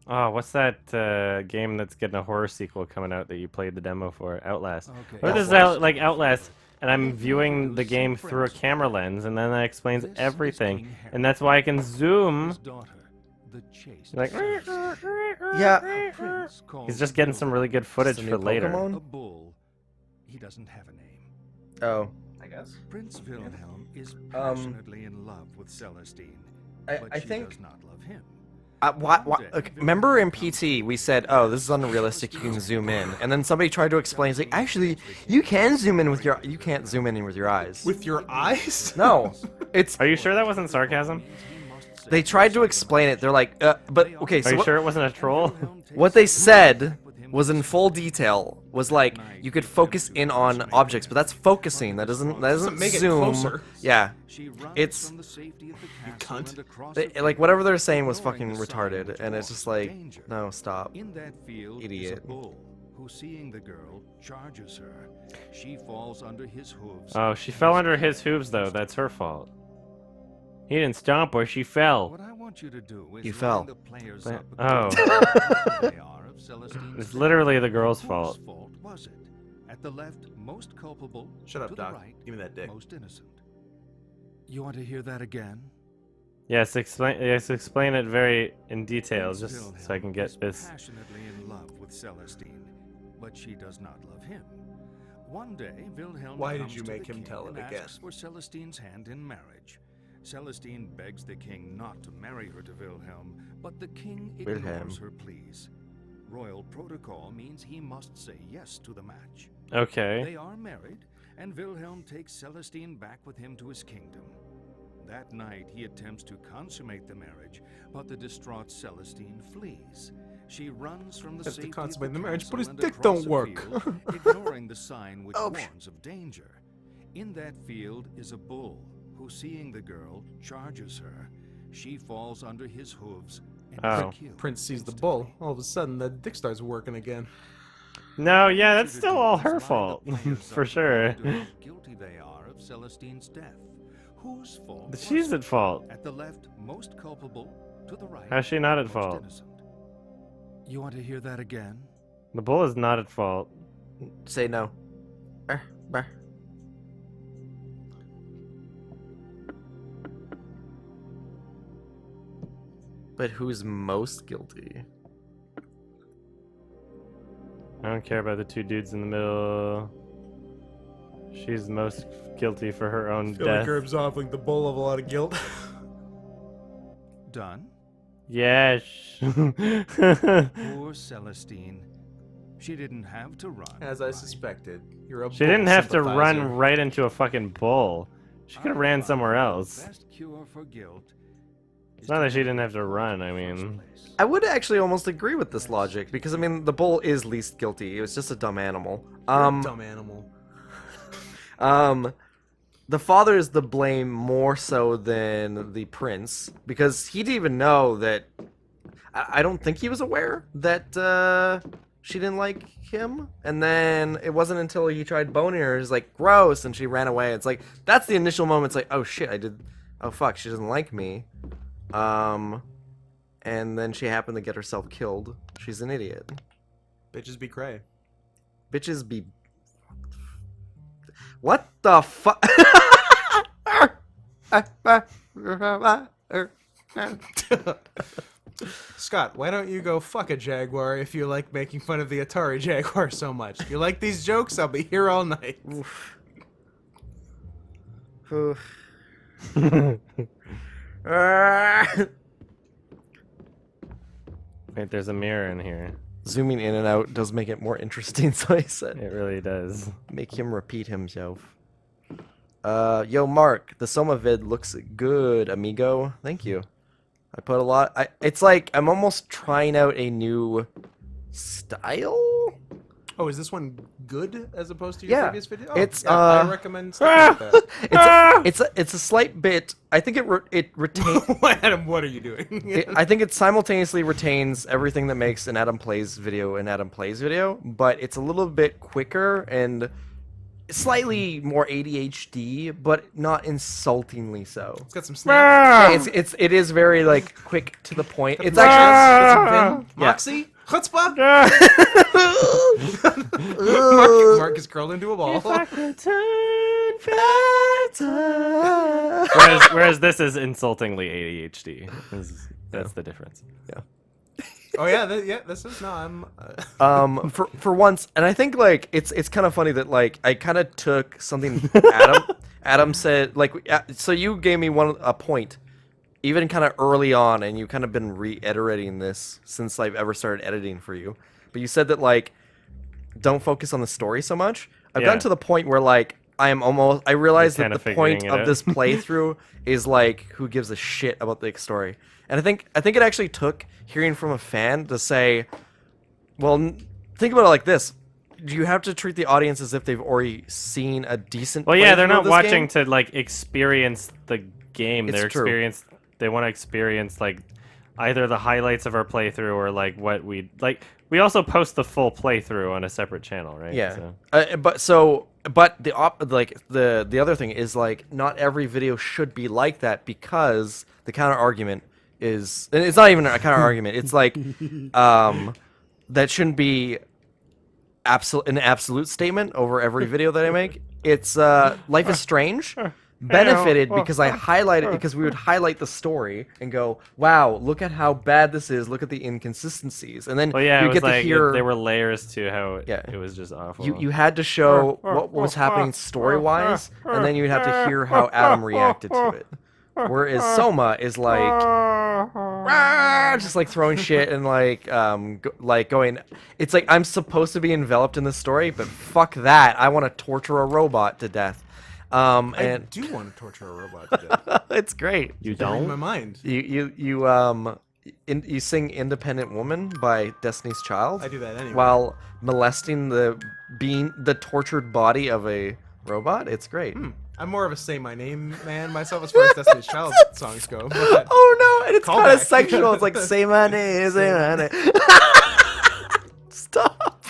what's that game that's getting a horror sequel coming out that you played the demo for? Outlast. Okay. What if this is like Outlast, and I'm viewing the game through a camera lens, and then that explains everything, and that's why I can zoom. His daughter, the chaste Like, Yeah. prince called he's just getting some really good footage Just a for new later. Pokemon? a bull. He doesn't have a name. Oh. I guess. Prince Wilhelm is passionately in love with Celestine, but I she think. does not love him. Okay, remember in PT we said, "Oh, this is unrealistic. You can zoom in," and then somebody tried to explain. It's like, actually, you can zoom in with your. You can't zoom in with your eyes. With your eyes? No, it's. Are you sure that wasn't sarcasm? They tried to explain it. They're like, but okay. Are So you what, sure it wasn't a troll? what they said was in full detail. Was like you could focus in on objects, but that's focusing. That doesn't make it zoom. closer. Yeah, She runs it's from the safety of the You castle cunt. and across they, a like field, whatever they're saying was ignoring fucking the sign retarded, which and it's warns just of like, danger. no, stop. In that field is Idiot. a bull who, seeing the girl, charges her. She falls under his hooves. Oh, she fell under his hooves though. That's her fault. He didn't stomp her. She fell. What I want you to do is You line fell. the players But- up oh. according to who they are of Celestine's It's death. literally the girl's Whose fault. fault was it? At the left, most culpable. Shut up, to the Doc. right, Give me that dick. most innocent. You want to hear that again? Yes, explain it very in detail, Prince just Wilhelm so I can get is this. passionately in love with Celestine, but she does not love him. One day, Wilhelm Why did comes you to the make him king tell and it again? asks for Celestine's hand in marriage. Celestine begs the king not to marry her to Wilhelm, but the king ignores Wilhelm. her pleas. Royal protocol means he must say yes to the match. Okay. They are married, and Wilhelm takes Celestine back with him to his kingdom. That night, he attempts to consummate the marriage, but the distraught Celestine flees. She runs from the Attempts to safety of consummate the the marriage, but his castle and dick across don't a work. field, ignoring the sign which Oh, warns of danger. In that field is a bull who, seeing the girl, charges her. She falls under his hooves and Oh. is killed Prince sees the instantly. bull. All of a sudden, the dick starts working again. No, yeah, that's What you still do all is her line the fault, players for up sure. according to how guilty they are of Celestine's death. Whose fault was She's it? at fault. At the left, most culpable. To the right, How's she not at most fault? innocent. You want to hear that again? The bull is not at fault. Say no. Bah. But who's most guilty? I don't care about the two dudes in the middle. She's most guilty for her own Feel like death. you're absolving the bull of a lot of guilt. Done. Yes. Poor Celestine. She didn't have to run. As I right? suspected, you're a She bull didn't have to sympathizer. run right into a fucking bull. She could have ran somewhere else. The best cure for guilt It's not that she didn't have to run, I mean. I would actually almost agree with this logic because I mean the bull is least guilty. It was just a dumb animal. You're a dumb animal. The father is the blame more so than the prince because he didn't even know that. I don't think he was aware that she didn't like him, and then it wasn't until he tried boning her, he's like gross, and she ran away. It's like that's the initial moment. It's like, oh shit, oh fuck, she doesn't like me. And then she happened to get herself killed. She's an idiot. Bitches be cray. Bitches be. What the fuck? Scott, why don't you go fuck a Jaguar if you like making fun of the Atari Jaguar so much? If you like these jokes, I'll be here all night. Wait, there's a mirror in here. Zooming in and out does make it more interesting, so I said. It really does. Make him repeat himself. Yo, Mark, the Soma vid looks good, amigo. Thank you. I put a lot. It's like I'm almost trying out a new style. Oh, is this one good as opposed to your previous video? Oh, It's I recommend sticking with that. it's a slight bit. I think it retains. Adam, what are you doing? I think it simultaneously retains everything that makes an Adam Plays video an Adam Plays video, but it's a little bit quicker and slightly more ADHD, but not insultingly so. It's got some snaps. It is very like quick to the point. It's Got actually some vim. Moxie? Chutzpah? Mark is curled into a ball. Whereas this is insultingly ADHD. That's the difference. Yeah. Oh yeah, this is I'm. For once, and I think like it's kind of funny that like I kind of took something Adam said like so you gave me a point, even kind of early on, and you kind of been reiterating this since I've ever started editing for you. But you said that like don't focus on the story so much. I've gotten to the point where like I realize that the point of this playthrough is like who gives a shit about the story. And I think it actually took hearing from a fan to say, well, think about it like this. Do you have to treat the audience as if they've already seen a decent Well, yeah, they're playthrough not of this watching game? to like experience the game. It's They're true. They want to experience like either the highlights of our playthrough or like what we like. We also post the full playthrough on a separate channel, right? Yeah. So. But the other thing is like not every video should be like that because the counter argument is, and it's not even a counter argument. It's like that shouldn't be an absolute statement over every video that I make. It's Life is Strange benefited because I highlighted because we would highlight the story and go, wow, look at how bad this is, look at the inconsistencies, and then you get to hear there were layers to how it was just awful. you had to show what was happening story wise, and then you'd have to hear how Adam reacted to it. Whereas Soma is like just like throwing shit and like going, it's like I'm supposed to be enveloped in the story, but fuck that, I want to torture a robot to death. I do want to torture a robot to death. It's great. You don't? In my mind. You sing "Independent Woman" by Destiny's Child. I do that anyway. While molesting the tortured body of a robot. It's great. I'm more of a Say My Name man myself as far as Destiny's Child songs go. But oh no, and it's kind of callback. sexual. It's like say my name, say my name. Stop.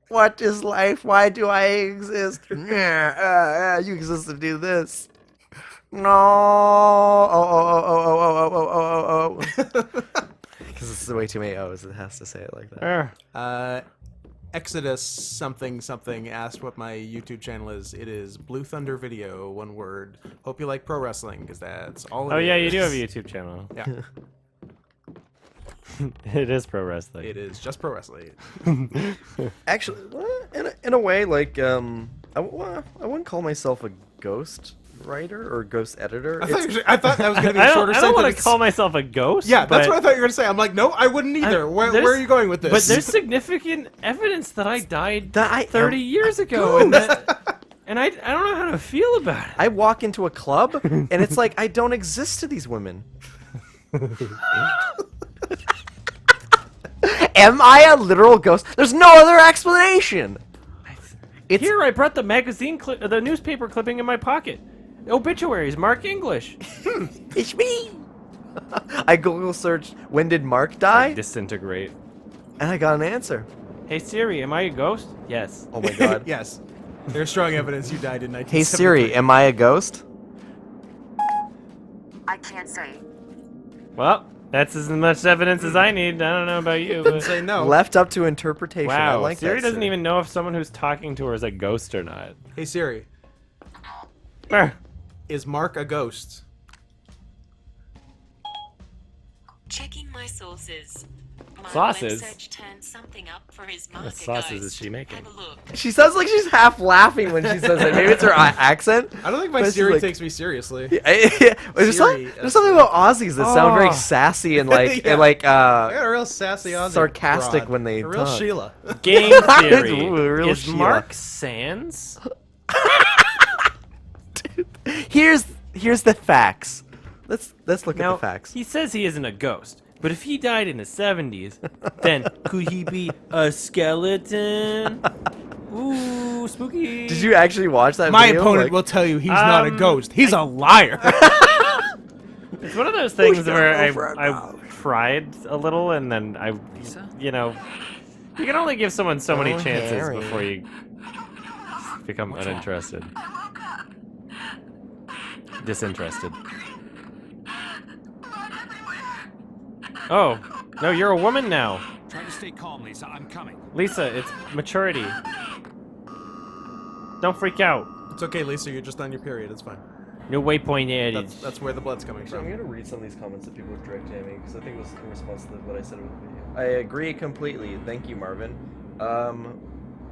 What is life? Why do I exist? You exist to do this. No. Oh. Because it's way too many O's. It has to say it like that. Exodus something asked what my YouTube channel is. It is Blue Thunder Video, one word. Hope you like pro wrestling, because that's all it is. Oh yeah, you do have a YouTube channel. Yeah. It is pro wrestling. It is just pro wrestling. Actually, in a way, like I wouldn't call myself a ghost writer or ghost editor. I thought that was going to be a shorter I don't want to call myself a ghost. Yeah, that's what I thought you were going to say. I'm like, no, I wouldn't either. Where are you going with this? But there's significant evidence that I died 30 years ago, and I don't know how to feel about it. I walk into a club, and it's like I don't exist to these women. Am I a literal ghost? There's no other explanation. Here, I brought the the newspaper clipping in my pocket. Obituaries, Mark English. It's me. I Google searched, when did Mark die? Disintegrate. And I got an answer. Hey Siri, am I a ghost? Yes. Oh my god. Yes. There's strong evidence you died in 1973. Hey Siri, am I a ghost? I can't say. Well, that's as much evidence as I need. I don't know about you. But... say no. Left up to interpretation. Wow. I like Siri that, doesn't even know if someone who's talking to her is a ghost or not. Hey Siri. Is Mark a ghost? Checking my sources. My Sauces? web search turned something up for his What marker sauces ghost. is she making? Have a look. She sounds like she's half laughing when she says it. Maybe it's her accent. I don't think my but she's Siri like- takes me seriously. There's something about Aussies that sound very sassy and like Yeah. and like I got a real sassy Aussie sarcastic broad. when they a real talk. Sheila. Game theory. Ooh, real is Sheila. Mark Sands? Here's the facts. Let's look Now, at the facts. he says he isn't a ghost, but if he died in the 70s, then could he be a skeleton? Ooh, spooky. Did you actually watch that My video? opponent Like- will tell you he's not a ghost. He's a liar. It's one of those things got where no friend I tried a little and then you know, you can only give someone so many Oh, chances Harry. before you become uninterested. Disinterested. Oh, no, you're a woman now. Try to stay calm, Lisa. I'm coming. Lisa, it's maturity. Don't freak out. It's okay, Lisa. You're just on your period. It's fine. No waypoint added. That's where the blood's coming Actually, I'm from. gonna read some of these comments that people were direct jamming because I think it was in response to what I said in the video. I agree completely. Thank you, Marvin.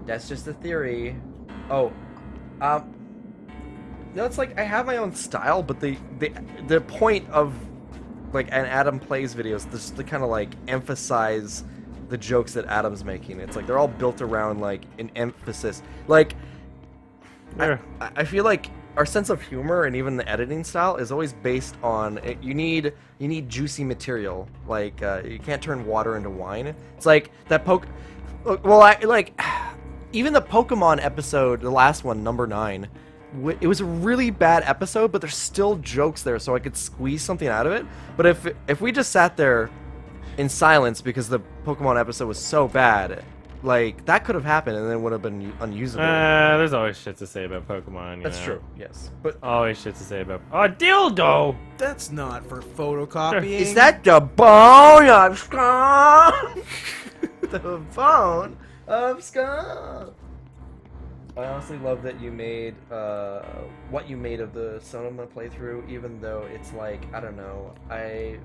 That's just a theory. Oh, no, it's like I have my own style, but the point of like an Adam Plays videos is to kind of like emphasize the jokes that Adam's making. It's like they're all built around like an emphasis. Like I feel like our sense of humor and even the editing style is always based on you need juicy material. Like you can't turn water into wine. It's like that even the Pokemon episode, the last one, number 9. It was a really bad episode, but there's still jokes there, so I could squeeze something out of it. But if we just sat there in silence because the Pokemon episode was so bad, like that could have happened and then it would have been unusable. There's always shit to say about Pokemon. That's true. Yes, but always shit to say about. Oh, dildo! That's not for photocopying. Is that the bone of Skull? The bone of Skull. I honestly love that you made what you made of the Sonoma playthrough, even though it's like, I don't know, a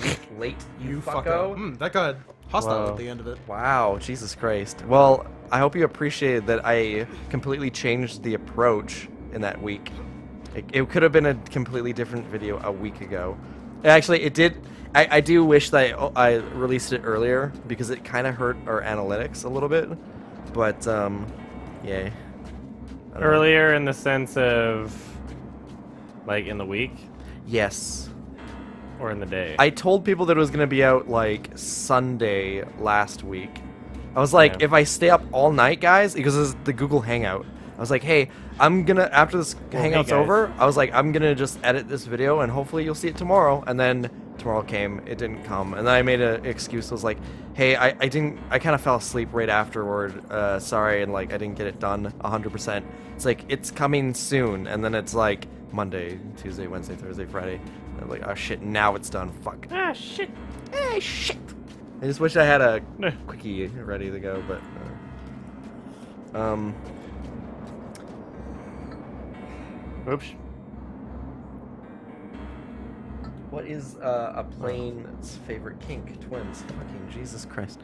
week late. You fucko. That got hostile at the end of it. Wow, Jesus Christ. Well, I hope you appreciated that I completely changed the approach in that week. It could have been a completely different video a week ago. Actually, it did. I do wish that I released it earlier because it kind of hurt our analytics a little bit. But, yeah. Earlier in the sense of, like, in the week? Yes. Or in the day? I told people that it was going to be out, like, Sunday last week. I was like, if I stay up all night, guys, because this is the Google Hangout. I was like, hey, I'm going to, after this Hangout's over, I was like, I'm going to just edit this video, and hopefully you'll see it tomorrow. And then tomorrow came, it didn't come. And then I made an excuse. I was like, hey, I kind of fell asleep right afterward. Sorry, and, like, I didn't get it done 100%. It's like, it's coming soon. And then it's like Monday, Tuesday, Wednesday, Thursday, Friday. And I'm like, oh shit, now it's done. Fuck. Ah, shit. Ah, shit. I just wish I had a quickie ready to go, but Oops. what is a plane's favorite kink? Twins. Fucking Jesus Christ.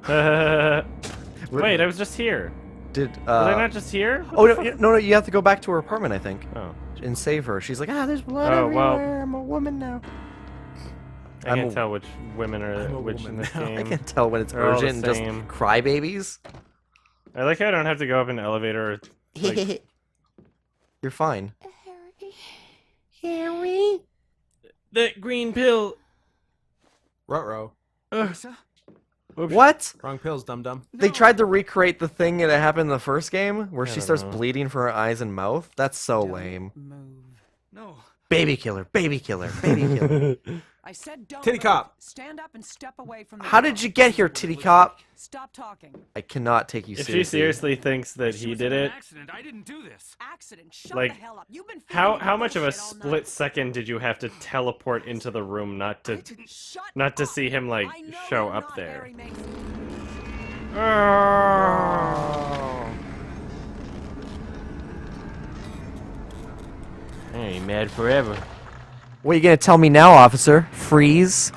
Wait, I was just here. Did was I not just here? Oh no, you have to go back to her apartment, I think. Oh. And save her. She's like, there's blood Oh, well. everywhere. I'm a woman now. I can't tell which women are which in this game. I can tell when it's They're all the urgent and just same. crybabies. I like how I don't have to go up in the elevator. Or, like, You're fine. Harry? that green pill. Ruh-roh. Lisa? What? Wrong pills, dum-dum. They tried to recreate the thing that happened in the first game, where I she don't starts know. bleeding from her eyes and mouth. That's so lame. No. Baby killer, baby killer, baby killer. I said don't Titty move. cop. Stand up and step away from the How door. did you get here, titty cop? Stop talking. I cannot take you If seriously. she seriously thinks that he did it, Accident. I didn't do this. Accident. Shut like, the hell up. You've been how much of a bullshit all split night. second did you have to teleport into the room not to Shut not to up. see him like I know show you're up not there? Harry Mason. I ain't mad forever. What are you gonna tell me now, officer? Freeze?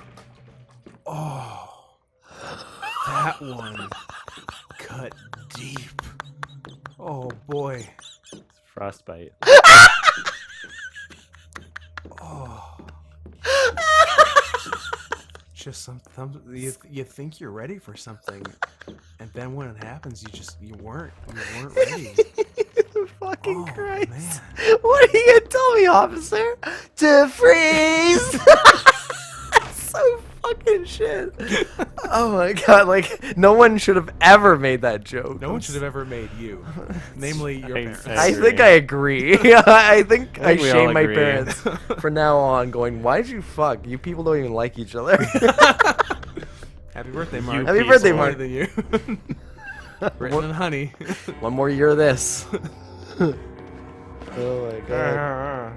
Oh boy. Frostbite. Oh. Just some you think you're ready for something, and then when it happens, you weren't ready. Fucking Oh, Christ! man. What are you gonna tell me, officer? To freeze! So fucking shit. Oh my god! Like no one should have ever made that joke. No one should have ever made you, namely your parents. I think I agree. I think I we all shame my agree. parents from now on. Going, why did you fuck? You people don't even like each other. Happy birthday, Mark. Happy birthday, Older Mark. than you. Written in honey. One more year of this. Oh my god.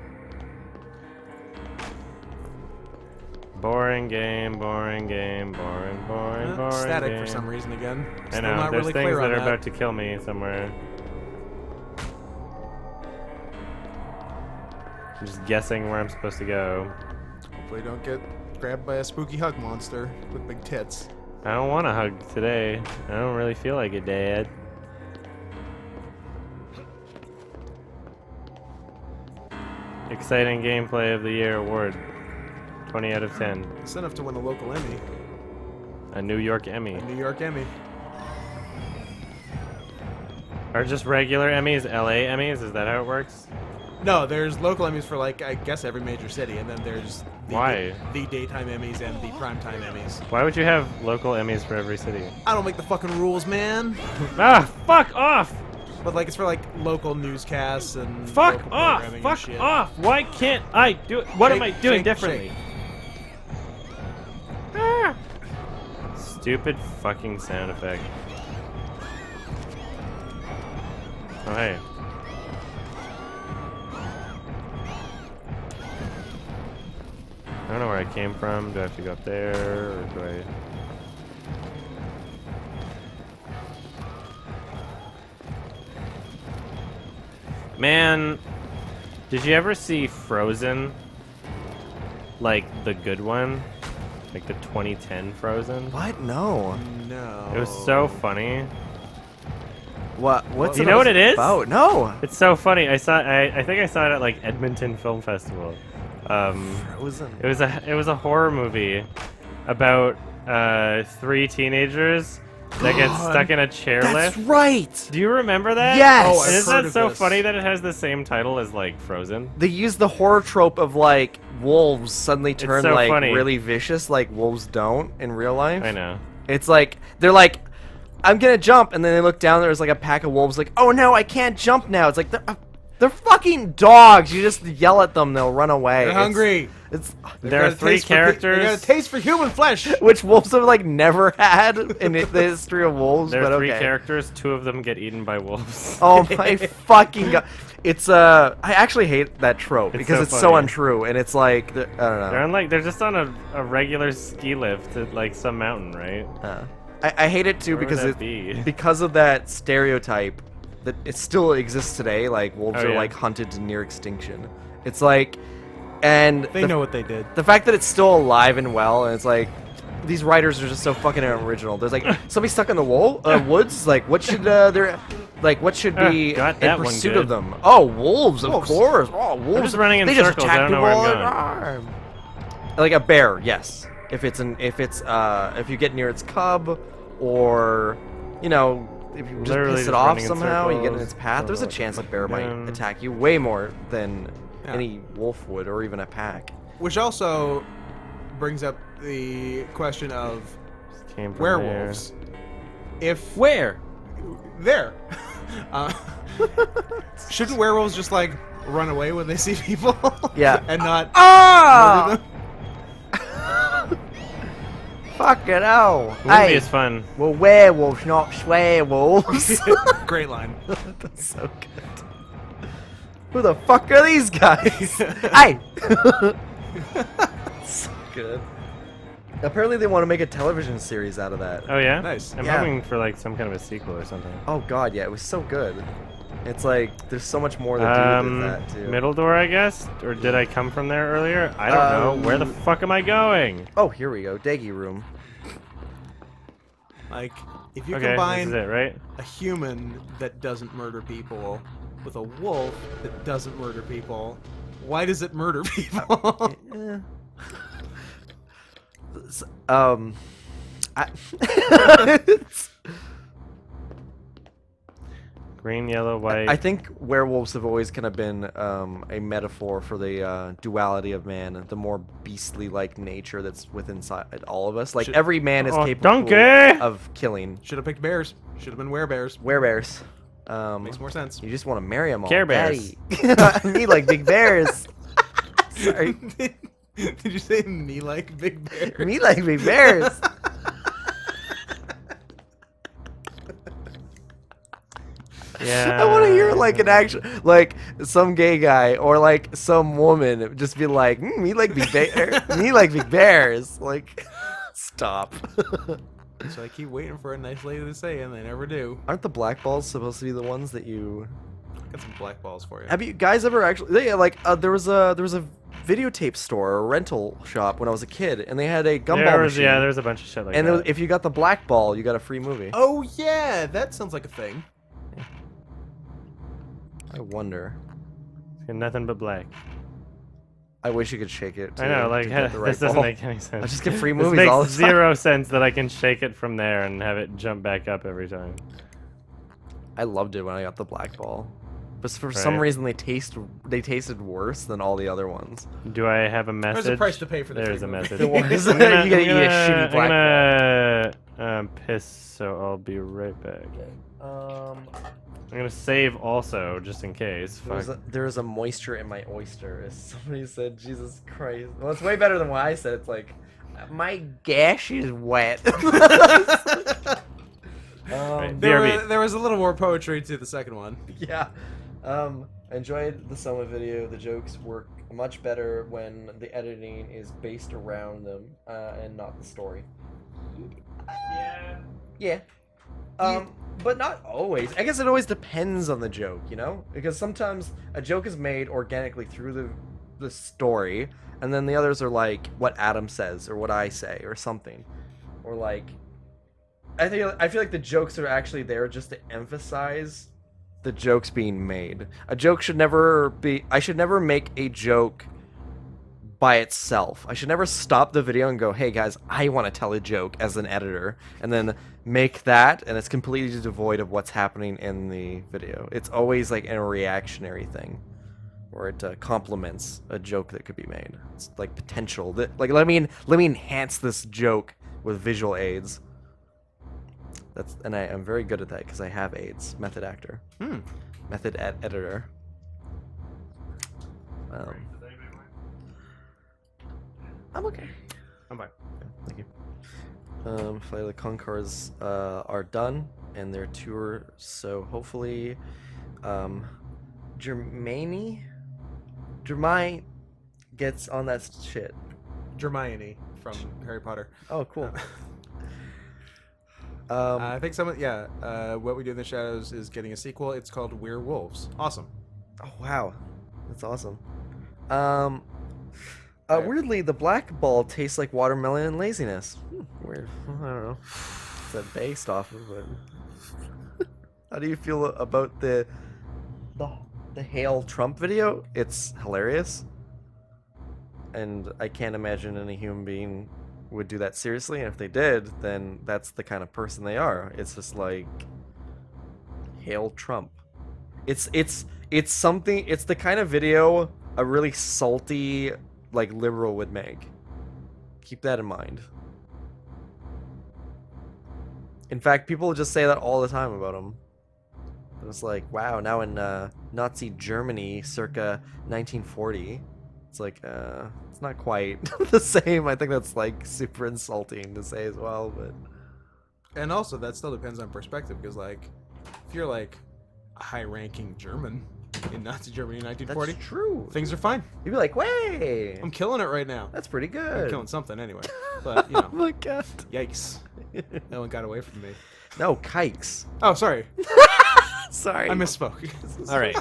Boring game, boring game, boring, boring, boring. Static game. for some reason again. I Still know. not There's really things clear that on are that. about to kill me somewhere. I'm just guessing where I'm supposed to go. Hopefully, don't get grabbed by a spooky hug monster with big tits. I don't want a hug today. I don't really feel like it, Dad. Exciting gameplay of the year award. 20 out of 10. It's enough to win a local Emmy. A New York Emmy. A New York Emmy. Are just regular Emmys LA Emmys? Is that how it works? No, there's local Emmys for like I guess every major city, and then there's Why? the daytime Emmys and the primetime Emmys. Why would you have local Emmys for every city? I don't make the fucking rules, man. Ah, fuck off! But like it's for like local newscasts and Fuck local off! programming and Fuck shit. off! Why can't I do it? What am Shake, I doing shake, differently? shake. Ah. Stupid fucking sound effect. Oh hey. I don't know where I came from. Do I have to go up there, or do I... Man, did you ever see Frozen? Like, the good one? Like the 2010 Frozen? What? No. No. It was so funny. What? What's You know what it is? about? No. It's so funny. I think I saw it at like Edmonton Film Festival. Frozen. It was a horror movie about 3 teenagers that get stuck in a chairlift. That's right. Do you remember that? Yes. Oh, And I've isn't heard that of so this. funny that it has the same title as like Frozen? They use the horror trope of like wolves suddenly turn so like funny. really vicious, like wolves don't in real life. I know. It's like they're like, I'm gonna jump, and then they look down. There's like a pack of wolves. Like, oh no, I can't jump now. It's like they're fucking dogs. You just yell at them, they'll run away. They're hungry. It's There are 3 They got characters. a taste for human flesh. which wolves have like never had in the history of wolves. There but are 3 okay. characters. 2 of them get eaten by wolves. Oh my fucking god! It's I actually hate that trope because so it's so funny. untrue, and it's like I don't know. They're just on a regular ski lift at like some mountain, right? I hate it too Where would because that be? because of that stereotype that it still exists today. Like wolves Oh, are yeah. like hunted to near extinction. It's like, and They know what they did. the fact that it's still alive and well, and it's like these writers are just so fucking unoriginal. There's like somebody stuck in the woods. Like what should what should be got in that one pursuit good. of them? Oh, wolves, of Wolves. course. Oh, wolves. just running in they circles. Just I attack don't know where I'm people going. all the time. Like a bear, yes. If you get near its cub, or if you just Literally piss it just off running in somehow, you get in circles. its path. There's a chance a bear might Yeah. attack you way more than Yeah. any wolf would, or even a pack. Which also brings up the question of Came from werewolves. If Where? there, uh, shouldn't werewolves just like run away when they see people? Yeah. and not Ah! murder them? Fucking hell! Movie Hey, is fun. we're werewolves, not swearwolves. Great line. That's so good. Who the fuck are these guys? Hey! So good. Apparently they want to make a television series out of that. Oh yeah. Nice. I'm Yeah. hoping for like some kind of a sequel or something. Oh god, yeah, it was so good. It's like there's so much more to do with that too. Middle door, I guess, or did I come from there earlier? I don't know. Where the fuck am I going? Oh, here we go. Daggy room. Like If you Okay, this combine is it, right? a human that doesn't murder people with a wolf that doesn't murder people, why does it murder people? Green, yellow, white. I think werewolves have always kind of been a metaphor for the duality of man, the more beastly-like nature that's within inside all of us. Like every man is capable of killing. Should have picked bears. Should have been werebears. Werebears. Makes more sense. You just want to marry them all. Care Bears. Me like big bears. Sorry. Did you say me like big bears? Me like big bears. Yeah. I want to hear like an actual, like some gay guy or like some woman just be like, me like big me like big bears. Like, stop. So I keep waiting for a nice lady to say, and they never do. Aren't the black balls supposed to be the ones that you? Got some black balls for you. Have you guys ever actually? Yeah, like there was a videotape store or rental shop when I was a kid, and they had a gumball machine. Yeah, there's a bunch of shit like and that. if you got the black ball, you got a free movie. Oh yeah, that sounds like a thing. I wonder. It's got nothing but black. I wish you could shake it. I know, like this doesn't make any sense. I just get free This movies makes all the time. zero sense that I can shake it from there and have it jump back up every time. I loved it when I got the black ball, but for some reason they tasted worse than all the other ones. Do I have a message? There's a price to pay for the There's free a movie. message. You gotta eat a shitty black ball. I'm gonna piss, so I'll be right back. I'm gonna save also, just in case. There's a moisture in my oyster, as somebody said. Jesus Christ. Well, it's way better than what I said. It's like, my gash is wet. There was a little more poetry to the second one. Yeah. I enjoyed the Soma video. The jokes work much better when the editing is based around them and not the story. Yeah. But not always. I guess it always depends on the joke, you know? Because sometimes a joke is made organically through the story, and then the others are like what Adam says or what I say or something. Or like I feel like the jokes are actually there just to emphasize the jokes being made. A joke should never be I should never make a joke by itself. I should never stop the video and go, hey guys, I want to tell a joke as an editor, and then make that, and it's completely devoid of what's happening in the video. It's always like a reactionary thing, where it complements a joke that could be made. It's like potential. Like let me enhance this joke with visual aids. I'm very good at that because I have aids. Method actor. Method editor. I'm okay. I'm fine. Thank you. Flight of the Conchords are done, and their tour, so hopefully Germaine gets on that shit. Hermione from Harry Potter. Oh, cool. I think What We Do in the Shadows is getting a sequel. It's called We're Wolves. Awesome. Oh, wow. That's awesome. Weirdly, the black ball tastes like watermelon and laziness. Weird. I don't know. What's that based off of? But how do you feel about the Hail Trump video? It's hilarious, and I can't imagine any human being would do that seriously. And if they did, then that's the kind of person they are. It's just like Hail Trump. It's something. It's the kind of video a really salty, like, liberal would make. Keep that in mind. In fact, people just say that all the time about him. And it's like, wow, now in Nazi Germany circa 1940, it's like, it's not quite the same. I think that's like super insulting to say as well, but... And also, that still depends on perspective, because like, if you're like a high-ranking German in Nazi Germany in 1940, that's true. Things are fine. You'd be like, way! I'm killing it right now. That's pretty good. I'm killing something anyway. But, you know. Oh my god. Yikes. No one got away from me. No, kikes. Oh, sorry. Sorry. I misspoke. All right.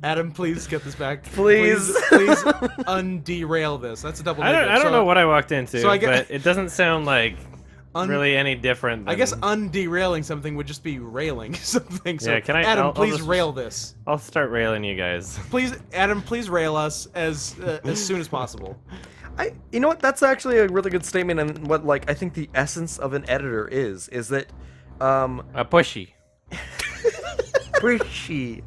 Adam, please get this back. Please underail this. That's a double I don't know what I walked into, so but it doesn't sound like really any different. Than... I guess underailing something would just be railing something. So Yeah, can I? Adam, I'll please just, rail this. I'll start railing you guys. Please, Adam, please rail us as soon as possible. You know what? That's actually a really good statement, and what like I think the essence of an editor is that a pushy. Pushy.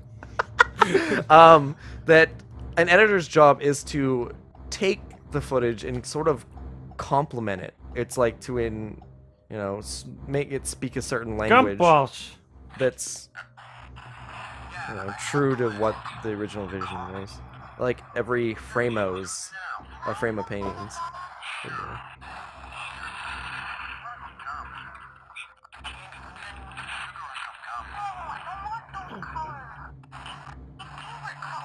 That an editor's job is to take the footage and sort of complement it. It's like to make it speak a certain language that's true to what the original vision was. Like every frame-os a frame of paintings.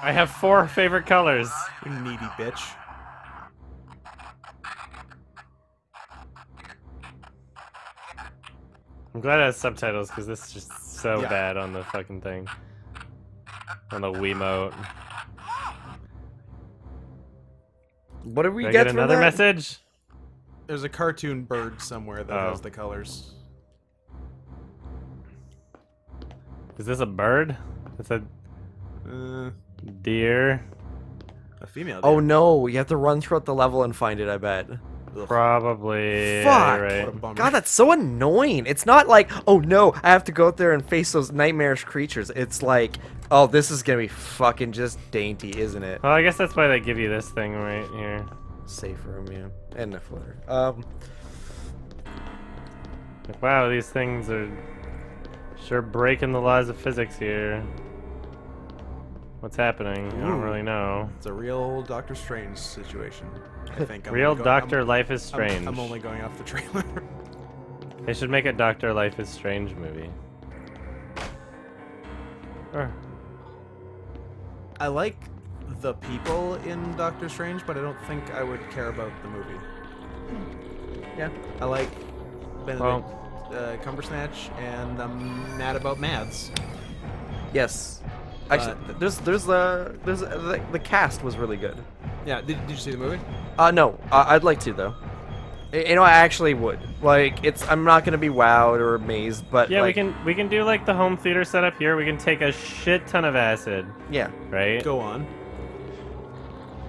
I have 4 favorite colors. You needy bitch. I'm glad it has subtitles because this is just so bad on the fucking thing. On the Wiimote. What did we Did I get get from another that? message? There's a cartoon bird somewhere that has the colors. Is this a bird? It's a deer. A female deer. Oh no, you have to run throughout the level and find it, I bet. Probably. Fuck. Right. God, that's so annoying. It's not like, oh no, I have to go out there and face those nightmarish creatures. It's like, oh, this is gonna be fucking just dainty, isn't it? Well, I guess that's why they give you this thing right here. Safe room, yeah. And a footer. Like, wow, these things are sure breaking the laws of physics here. What's happening? I don't really know. It's a real Doctor Strange situation. I think. Real Doctor Life is Strange. I'm only going off the trailer. They should make a Doctor Life is Strange movie. I like the people in Doctor Strange, but I don't think I would care about the movie. Yeah. I like Benedict Cumbersnatch, and I'm mad about Mads. Yes. Actually, the cast was really good. Yeah. Did you see the movie? No. I'd like to though. You know, I actually would. Like, I'm not gonna be wowed or amazed, but yeah, like, we can do like the home theater setup here. We can take a shit ton of acid. Yeah. Right. Go on.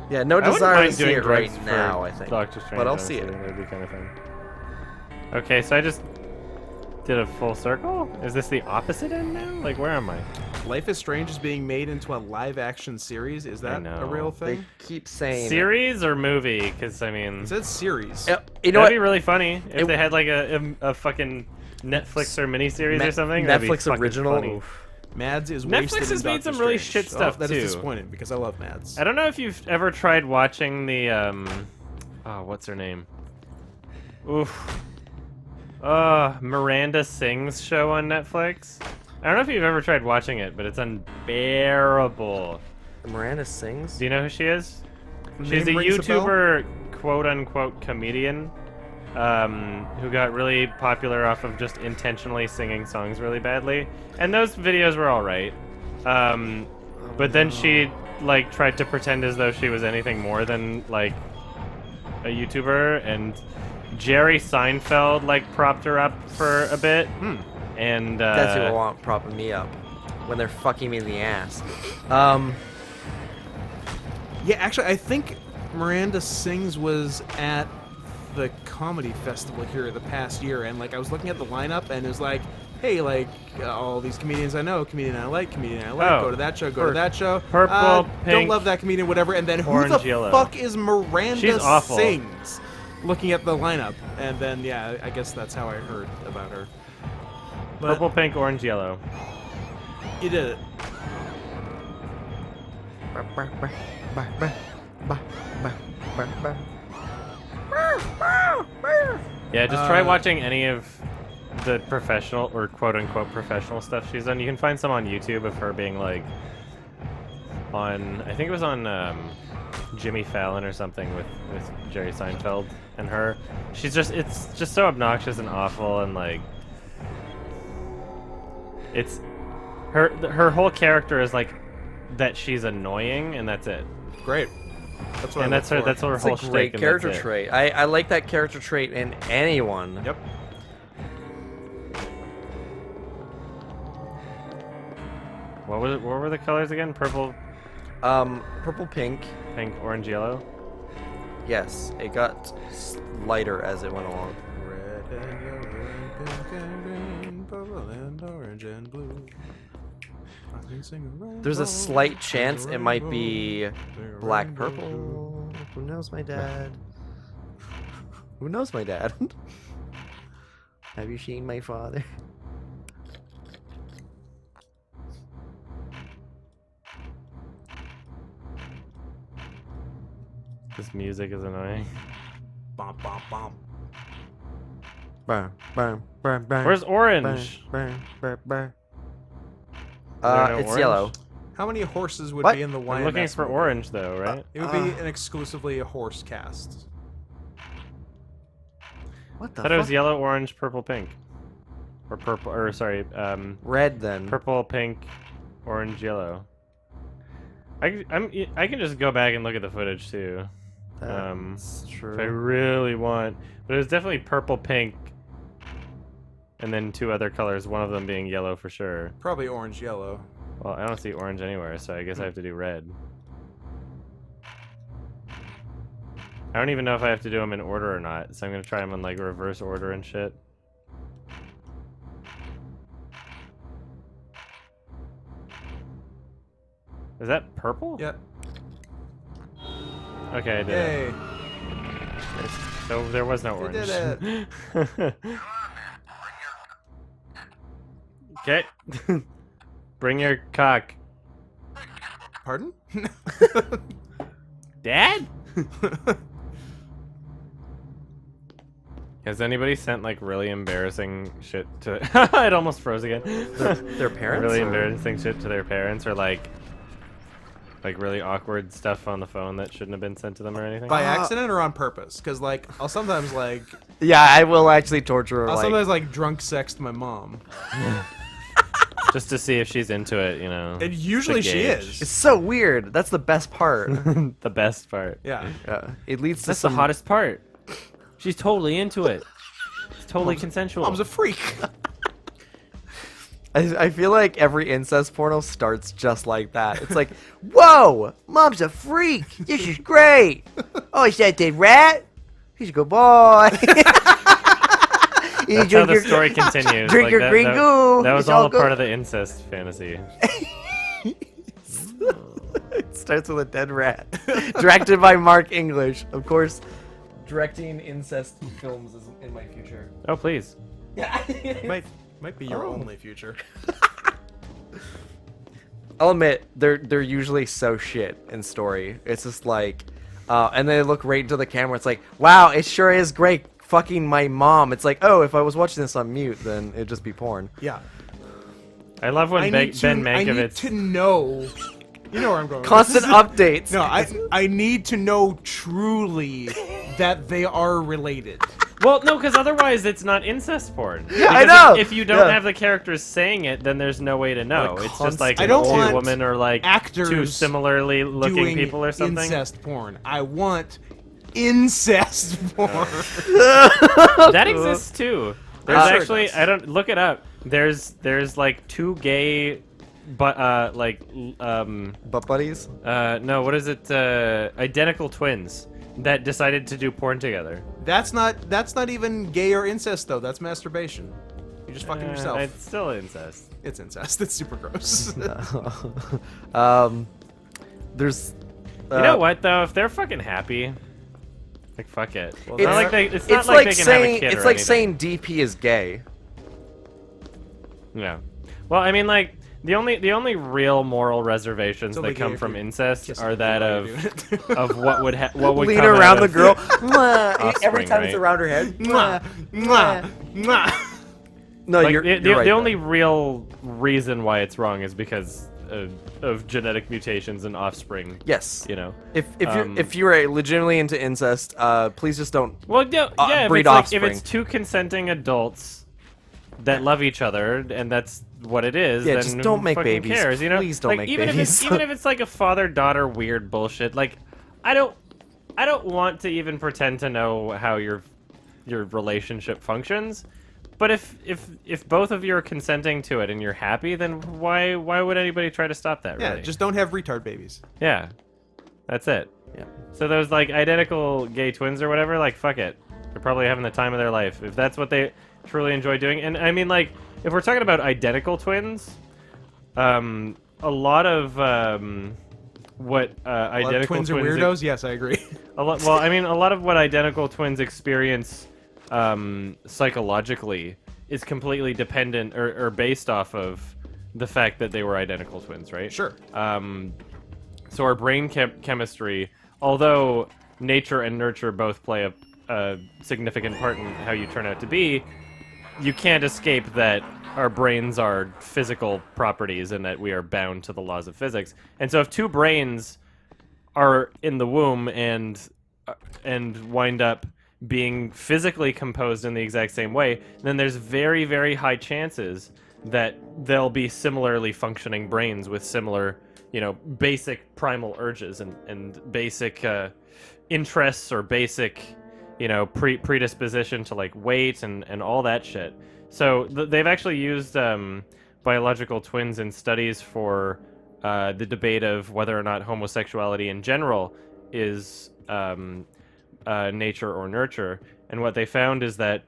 Yeah. No I wouldn't desire to mind see doing it right drugs now. for I think. Doctor Strange, but I'll see it. That'd be kind of fun. Okay, so I just did a full circle. Is this the opposite end now? Like, where am I? Life is Strange is being made into a live-action series. Is that a real thing? They keep saying series or movie? Because I mean, it says series. You know that'd be really funny if they had like a fucking Netflix or miniseries or something. Netflix original. Mads is wasted. Netflix has made some really shit stuff That too. is disappointing because I love Mads. I don't know if you've ever tried watching the what's her name? Oof. Miranda Sings show on Netflix. I don't know if you've ever tried watching it, but it's unbearable. Miranda Sings? Do you know who she is? She's a Name rings a bell? YouTuber, quote-unquote comedian, who got really popular off of just intentionally singing songs really badly. And those videos were alright. But then she, like, tried to pretend as though she was anything more than, like, a YouTuber, and Jerry Seinfeld, like, propped her up for a bit. And that's who I want propping me up when they're fucking me in the ass. Yeah, actually, I think Miranda Sings was at the comedy festival here the past year, and like I was looking at the lineup, and it was like, hey, like all these comedians I know, comedian I like, go to that show, go to that show. Purple, don't pink, love that comedian, whatever. And then who orange, the yellow. fuck is Miranda She's awful. Sings? Looking at the lineup, and then yeah, I guess that's how I heard about her. But purple, pink, orange, yellow. you did it. Yeah, just try watching any of the professional or quote-unquote professional stuff she's done. You can find some on YouTube of her being like on, I think it was on Jimmy Fallon or something with Jerry Seinfeld and her. It's just so obnoxious and awful, and like it's her whole character is like that she's annoying, and that's it. Great. That's what and I that's her. look for. That's her It's whole a great shtick, and character that's it. trait. I like that character trait in anyone. Yep. What was it? What were the colors again? Purple, Purple, pink. pink, orange, yellow. Yes, it got lighter as it went along. Red and yellow and pink and green, purple and orange and blue. I can sing a There's a rainbow, slight chance sing a it might rainbow, be sing a black rainbow purple. blue. Who knows my dad? Who knows my dad? Have you seen my father? This music is annoying. Bom, bom, bom. Burn, burn, burn, burn. Where's orange? Burn, burn, burn. there no It's orange? yellow. How many horses would What? be in the YMS I'm looking for movie? orange though, right? It would be an exclusively a horse cast. What the I thought it was fuck? yellow, orange, purple, pink, or purple, or sorry, Red then. purple, pink, orange, yellow. I can just go back and look at the footage too. That's true. If I really want, but it was definitely purple, pink, and then two other colors. One of them being yellow for sure. Probably orange, yellow. Well, I don't see orange anywhere, so I guess I have to do red. I don't even know if I have to do them in order or not, so I'm gonna try them in like reverse order and shit. Is that purple? Yep. Okay, I did Yay. it. So there was no You orange. did it. Okay. Bring your cock. Pardon? Dad? Has anybody sent like really embarrassing shit to it almost froze again. Their parents? Really or- embarrassing shit to their parents or like really awkward stuff on the phone that shouldn't have been sent to them or anything? By accident or on purpose? Because like I'll sometimes like Yeah, I will actually torture her. I'll like, sometimes like drunk sext my mom. Just to see if she's into it, you know. And usually she gauge. is. it's so weird. That's the best part. The best part. Yeah. It leads to That's some the hottest part. She's totally into it. It's totally consensual. Mom's a freak. I feel like every incest porno starts just like that. It's like, whoa, mom's a freak. This is great. Oh, is that the rat? He's a good boy. That's how the story continues. Drink Like, your that, green that, goo. That was It's all all a part good. of the incest fantasy. It starts with a dead rat. Directed by Mark English. Of course, directing incest films is in my future. Oh, please. Yeah. Might be your only future. I'll admit, they're usually so shit in story. It's just like, and they look right into the camera. It's like, wow, it sure is great fucking my mom. It's like, oh, if I was watching this on mute, then it'd just be porn. Yeah. I love when Ben I need Mankiewicz. to know. You know where I'm going. with Constant this. updates. No, I need to know truly that they are related. Well, no, because otherwise it's not incest porn. Yeah, I Because know. If you don't Yeah. have the characters saying it, then there's no way to know. Like It's just like I an don't old want woman or like two actors similarly looking doing people or something. incest porn. I want incest porn. That exists too. There's Sure it actually does. I don't look it up. There's like two gay, but Butt buddies. no, what is it? Identical twins that decided to do porn together. That's not even gay or incest though. That's masturbation. You're just fucking yourself. It's still incest. It's incest. It's super gross. There's. You know what though? If they're fucking happy, like fuck it. Well, It's not like they. It's not like they can have a kid it's or like anything. saying DP is gay. Yeah. Well, I mean, like the only real moral reservations only that come gay if from you incest kiss are a that girl of while you're doing it. of what would Lean come out around the of girl. Mwah. Every offspring, time it's right? around her head. Mwah, mwah, mwah. No, Like, you're the right. the only real reason why it's wrong is because of genetic mutations and offspring. Yes. You know. If you're legitimately into incest, please just don't. Well, yeah. If breed it's like, offspring. if it's two consenting adults that love each other and that's what it is, Yeah, then just who don't make fucking babies. cares, you know? Please don't like, make even babies. Even if it's like a father-daughter weird bullshit, like I don't want to even pretend to know how your relationship functions, But if both of you are consenting to it and you're happy, then why would anybody try to stop that? Yeah, really? just don't have retard babies. Yeah, that's it. Yeah. So those like identical gay twins or whatever, like fuck it, they're probably having the time of their life if that's what they truly enjoy doing. And I mean, like, if we're talking about identical twins, a lot of what identical twins are weirdos. Yes, I agree. Well, I mean, a lot of what identical twins experience psychologically is completely dependent or based off of the fact that they were identical twins, right? Sure. So our brain chemistry, although nature and nurture both play a significant part in how you turn out to be, you can't escape that our brains are physical properties and that we are bound to the laws of physics. And so if two brains are in the womb and wind up being physically composed in the exact same way, then there's very, very high chances that they'll be similarly functioning brains with similar, basic primal urges and basic interests or basic, predisposition to like weight and all that shit. So they've actually used biological twins in studies for the debate of whether or not homosexuality in general is nature or nurture. And what they found is that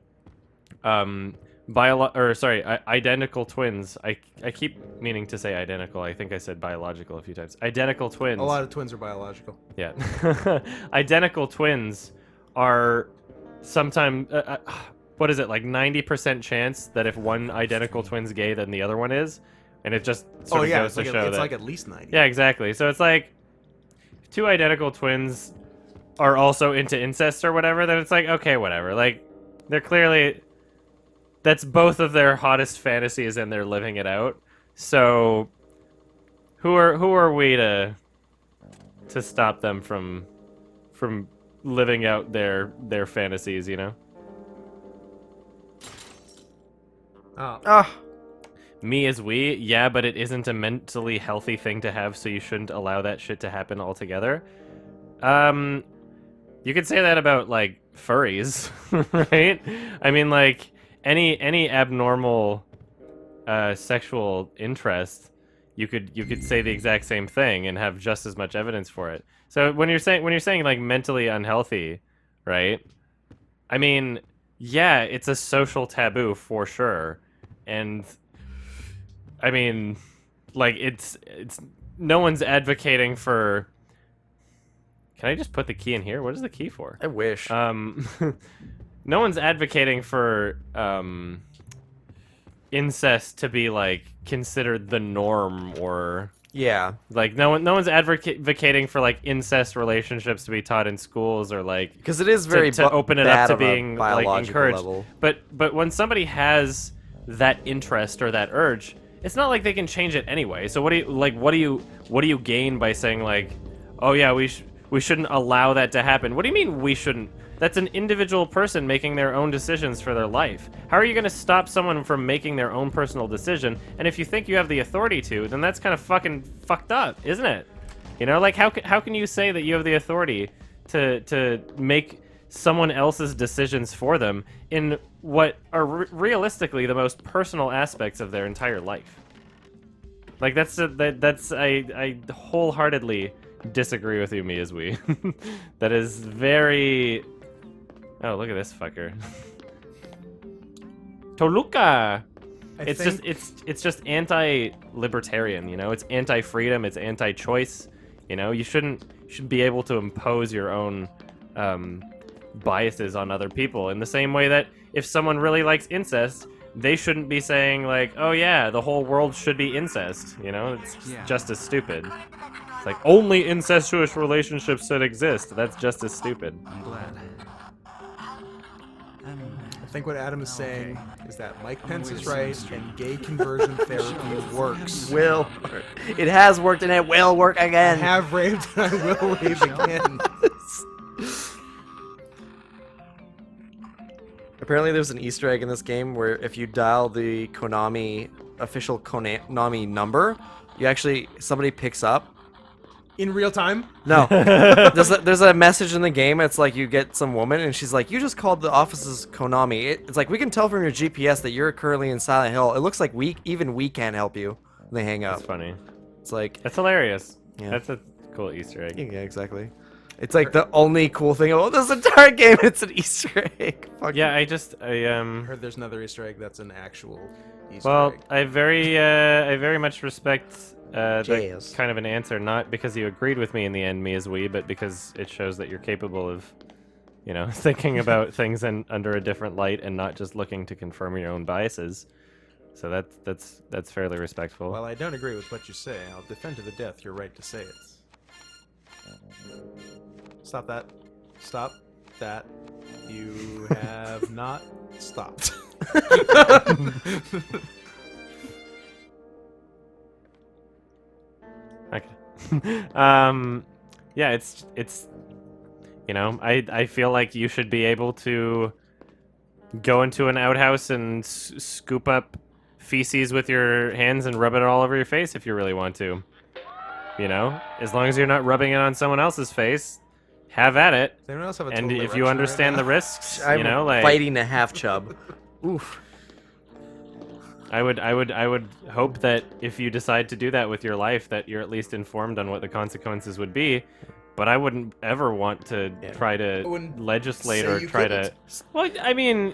identical twins. I keep meaning to say identical. I think I said biological a few times. Identical twins. A lot of twins are biological. Yeah. Identical twins are sometimes, what is it, like 90% chance that if one identical twin's gay, then the other one is? And it just sort of goes to show that... it's like at least 90. Yeah, exactly. So it's like, if two identical twins are also into incest or whatever, then it's like, okay, whatever. Like, they're clearly... That's both of their hottest fantasies and they're living it out. So, who are we to stop them from living out their fantasies, Me as we? Yeah, but it isn't a mentally healthy thing to have, so you shouldn't allow that shit to happen altogether. You could say that about, like, furries, right? I mean, like, any abnormal sexual interest, you could say the exact same thing and have just as much evidence for it. So when you're saying like mentally unhealthy, right? I mean, yeah, it's a social taboo for sure. And I mean, like it's no one's advocating for... Can I just put the key in here? What is the key for? I wish. No one's advocating for incest to be like considered the norm, or like no one's advocating for like incest relationships to be taught in schools, or like because it is very to open it up to bad being on a like biological encouraged. level. But when somebody has that interest or that urge, it's not like they can change it anyway. So what do you gain by saying like, oh yeah, we shouldn't allow that to happen? What do you mean we shouldn't? That's an individual person making their own decisions for their life. How are you going to stop someone from making their own personal decision? And if you think you have the authority to, then that's kind of fucking fucked up, isn't it? Like how can you say that you have the authority to make someone else's decisions for them in what are realistically the most personal aspects of their entire life? Like I wholeheartedly disagree with you, me as we. That is very... Oh, look at this fucker. Toluca! It's just anti-libertarian, It's anti-freedom, it's anti-choice, You shouldn't be able to impose your own biases on other people in the same way that if someone really likes incest, they shouldn't be saying like, oh yeah, the whole world should be incest, It's just as stupid. It's like, only incestuous relationships should exist. That's just as stupid. I'm glad. I think what Adam is saying is that Mike Pence is right, and gay conversion therapy works. Will work. It has worked, and it will work again. I have raved, and I will rave again. Apparently there's an Easter egg in this game where if you dial the official Konami number, somebody picks up, In real time? No. There's a message in the game. It's like you get some woman, and she's like, "You just called the office's Konami." It's like, "We can tell from your GPS that you're currently in Silent Hill. It looks like we can't help you." And they hang up. That's funny. It's like That's hilarious. Yeah. That's a cool Easter egg. Yeah, exactly. It's like the only cool thing about this entire game. It's an Easter egg. Fuck Yeah, you. I heard there's another Easter egg that's an actual Easter Well, egg. I very much respect that Jazz. kind of an answer, not because you agreed with me in the end, me as we, but because it shows that you're capable of, you know, thinking about things under a different light and not just looking to confirm your own biases. So that's fairly respectful. While I don't agree with what you say, I'll defend to the death your right to say it. Stop that. Stop that. You have not stopped. Okay. Yeah, it's you know, I feel like you should be able to go into an outhouse and scoop up feces with your hands and rub it all over your face if you really want to. You know, as long as you're not rubbing it on someone else's face, have at it. Does anyone else have a And total if you erection understand right the now? risks, I'm you know, like fighting a half chub. Oof. I would hope that if you decide to do that with your life, that you're at least informed on what the consequences would be. But I wouldn't ever want to try to legislate or try to. Well, I mean,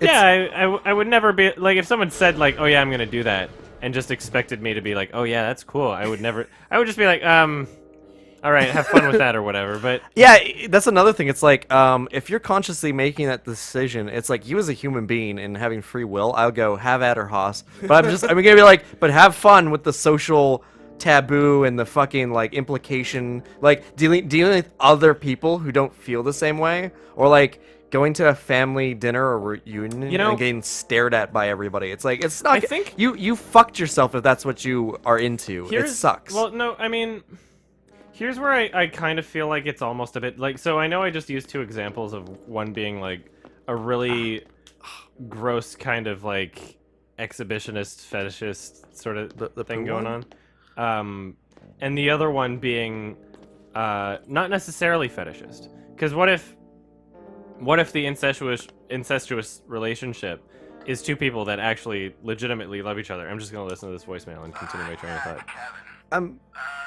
I would never be like if someone said like, oh yeah, I'm gonna do that, and just expected me to be like, oh yeah, that's cool. I would never. I would just be like, all right, have fun with that or whatever. But yeah, that's another thing. It's like if you're consciously making that decision, it's like you as a human being and having free will. I'll go have at her, Haas. But I'm gonna be like, but have fun with the social taboo and the fucking like implication, like dealing with other people who don't feel the same way, or like going to a family dinner or reunion and getting stared at by everybody. It's like it's not. I think you fucked yourself if that's what you are into. It sucks. Well, no, I mean. Here's where I kind of feel like it's almost a bit like, so I know I just used two examples of one being like a really gross kind of like exhibitionist fetishist sort of the thing poo going one? on, and the other one being not necessarily fetishist, because what if the incestuous relationship is two people that actually legitimately love each other? I'm just gonna listen to this voicemail and continue my train of thought.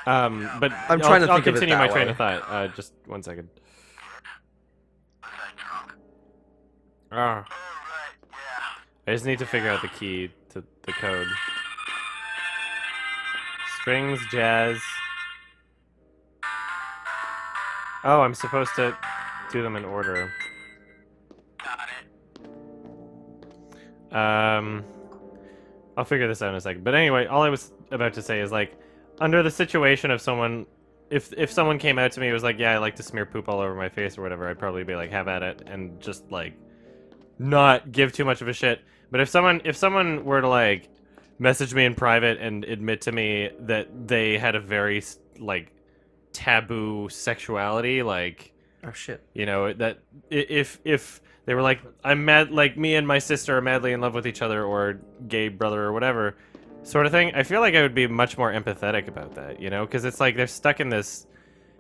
But I'm trying to I'll think of it continue that my train way. of thought. Just 1 second. I just need to figure out the key to the code. Strings, jazz. Oh, I'm supposed to do them in order. I'll figure this out in a second. But anyway, all I was about to say is like, under the situation of someone, if someone came out to me and was like, yeah, I like to smear poop all over my face or whatever, I'd probably be like, have at it, and just like not give too much of a shit. But if someone were to like message me in private and admit to me that they had a very like taboo sexuality, like, oh shit, you know, that if they were like, I'm mad, like me and my sister are madly in love with each other, or gay brother or whatever sort of thing, I feel like I would be much more empathetic about that, you know, because it's like they're stuck in this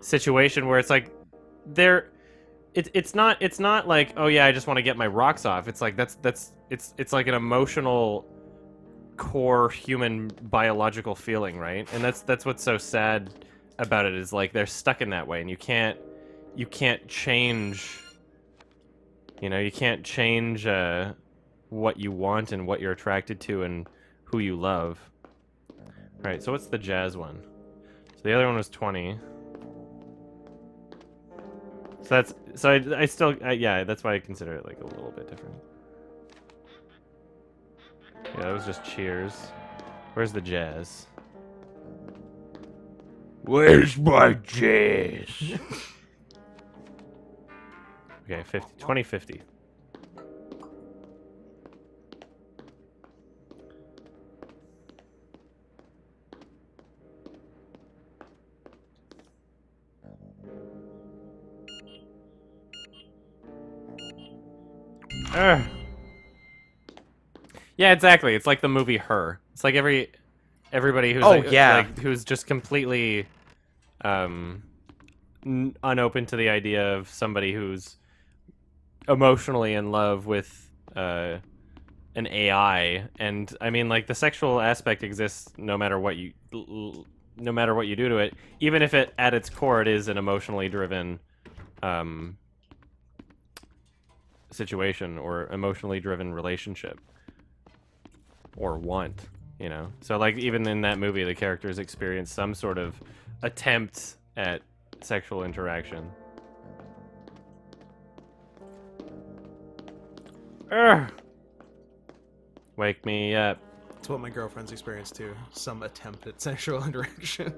situation where it's like it's not like, oh yeah, I just want to get my rocks off. It's like it's like an emotional core human biological feeling, right? And that's what's so sad about it, is like they're stuck in that way, and you can't change, you know, you can't change what you want and what you're attracted to and who you love. Alright, so what's the jazz one? So the other one was 20. I still, yeah, that's why I consider it like a little bit different. Yeah, that was just cheers. Where's the jazz? Where's my jazz? Okay, 2050. Yeah, exactly. It's like the movie Her. It's like everybody who's who's just completely unopen to the idea of somebody who's emotionally in love with an AI. And I mean, like, the sexual aspect exists no matter what you do to it, even if it at its core it is an emotionally driven situation or emotionally driven relationship or want, you know. So like even in that movie the characters experience some sort of attempt at sexual interaction. Urgh. Wake me up. It's what my girlfriend's experienced too. Some attempt at sexual interaction.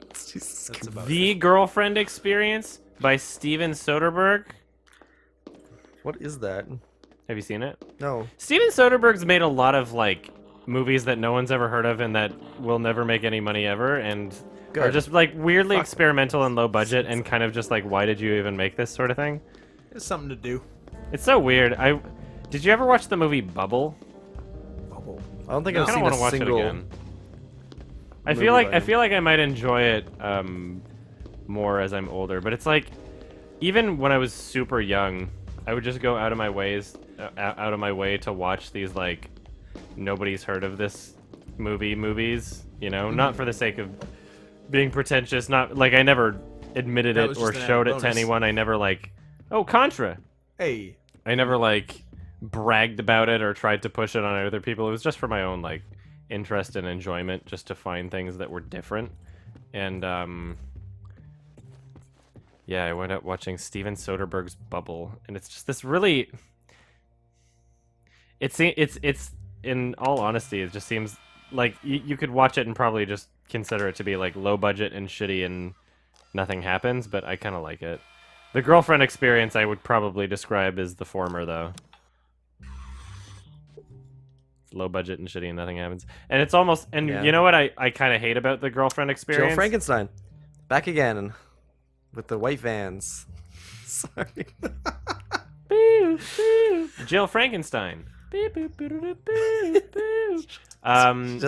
That's about The it. Girlfriend Experience by Steven Soderbergh. What is that? Have you seen it? No. Steven Soderbergh's made a lot of like movies that no one's ever heard of and that will never make any money ever, and are Good. just like weirdly experimental and low budget and kind of just like, why did you even make this sort of thing? It's something to do. It's so weird. Did you ever watch the movie Bubble? Bubble. I don't think I I've kind seen of want a to watch single. it again. I movie feel like by him. I might enjoy it more as I'm older, but it's like even when I was super young, I would just go out of my way to watch these like nobody's heard of this movies, you know, not for the sake of being pretentious, not like I never admitted That it was or just an showed added it to bonus. anyone. I never like, oh, Contra. Hey. I never like bragged about it or tried to push it on other people. It was just for my own like interest and enjoyment, just to find things that were different. And yeah, I went up watching Steven Soderbergh's Bubble, and it's just this really. It's in all honesty, it just seems like you could watch it and probably just consider it to be like low budget and shitty and nothing happens, but I kind of like it. The Girlfriend Experience I would probably describe as the former, though. Low budget and shitty and nothing happens. And it's almost... And Yeah. you know what I kind of hate about the Girlfriend Experience? Jill Frankenstein, back again with the white vans. Sorry. Jill Frankenstein. Just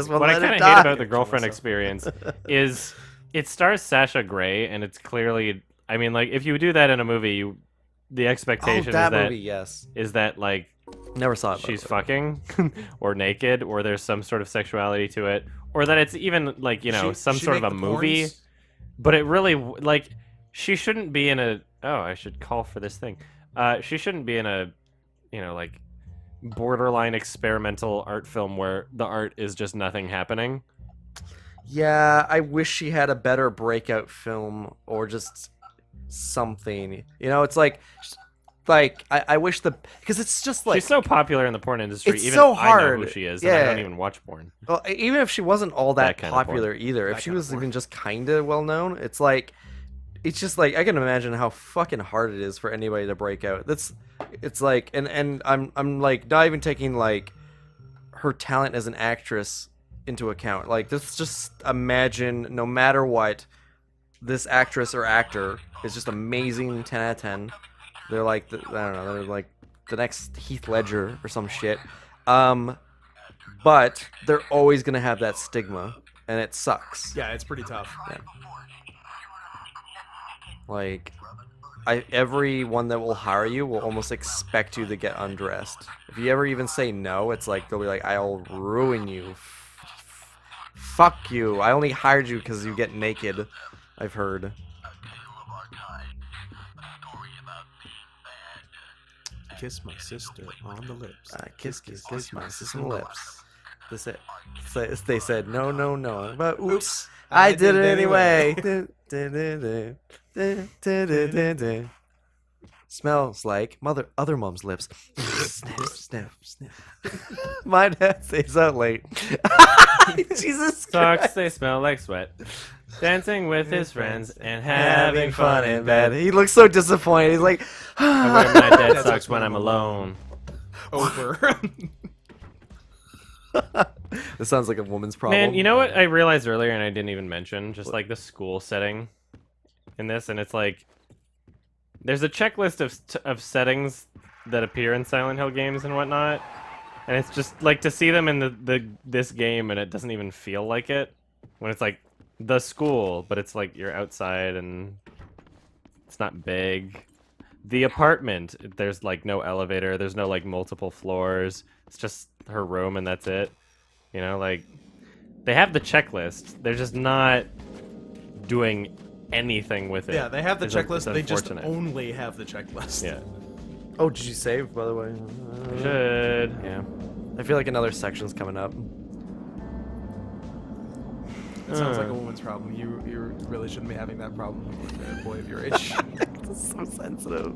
won't What I let kind it of die. hate about the Girlfriend Experience is it stars Sasha Grey, and it's clearly... I mean, like, if you do that in a movie, the expectation is that that... movie, yes. Is that, like... Never saw it. She's fucking, or naked, or there's some sort of sexuality to it, or that it's even, like, you know, some she sort of make a the movie. porns? But it really, like, she shouldn't be in a... Oh, I should call for this thing. She shouldn't be in a, you know, like, borderline experimental art film where the art is just nothing happening. Yeah, I wish she had a better breakout film or just something. You know, it's like I wish because it's just like She's so popular in the porn industry. it's Even so I know hard. who she is, and I Yeah. don't even watch porn. Well, even if she wasn't all that That kind of porn. popular either, if That she kind of was porn. even just kind of well known, it's just like I can imagine how fucking hard it is for anybody to break out. It's like and I'm like not even taking like her talent as an actress into account. Like let's just imagine no matter what, this actress or actor is just amazing, 10 out of 10. They're like I don't know, they're like the next Heath Ledger or some shit. But they're always gonna have that stigma, and it sucks. Yeah, it's pretty tough. Yeah. Like, everyone that will hire you will almost expect you to get undressed. If you ever even say no, it's like they'll be like, "I'll ruin you. Fuck you. I only hired you because you get naked." I've heard. Kiss my sister on the lips. Kiss my sister on the lips. They said no, no, no. But oops, I did it anyway. Smells like other mom's lips. Snap, snap, snap. My dad stays out late. Jesus Socks, Christ. they smell like sweat. Dancing with his friends and having fun in bed. He looks so disappointed. He's like, I wear my dad socks when I'm alone. Over. This sounds like a woman's problem. Man, you know what I realized earlier and I didn't even mention? Just like the school setting in this, and it's like there's a checklist of settings that appear in Silent Hill games and whatnot, and it's just like to see them in this game and it doesn't even feel like it when it's like the school, but it's like you're outside and it's not big. The apartment, there's like no elevator, there's no like multiple floors. It's just her room and that's it. You know, like they have the checklist. They're just not doing anything with it. Yeah, they have the It's checklist. They just unfortunate. only have the checklist. Yeah. Oh, did you save, by the way? Should. Yeah. I feel like another section's coming up. It sounds like a woman's problem. You really shouldn't be having that problem with a boy of your age. This is so sensitive.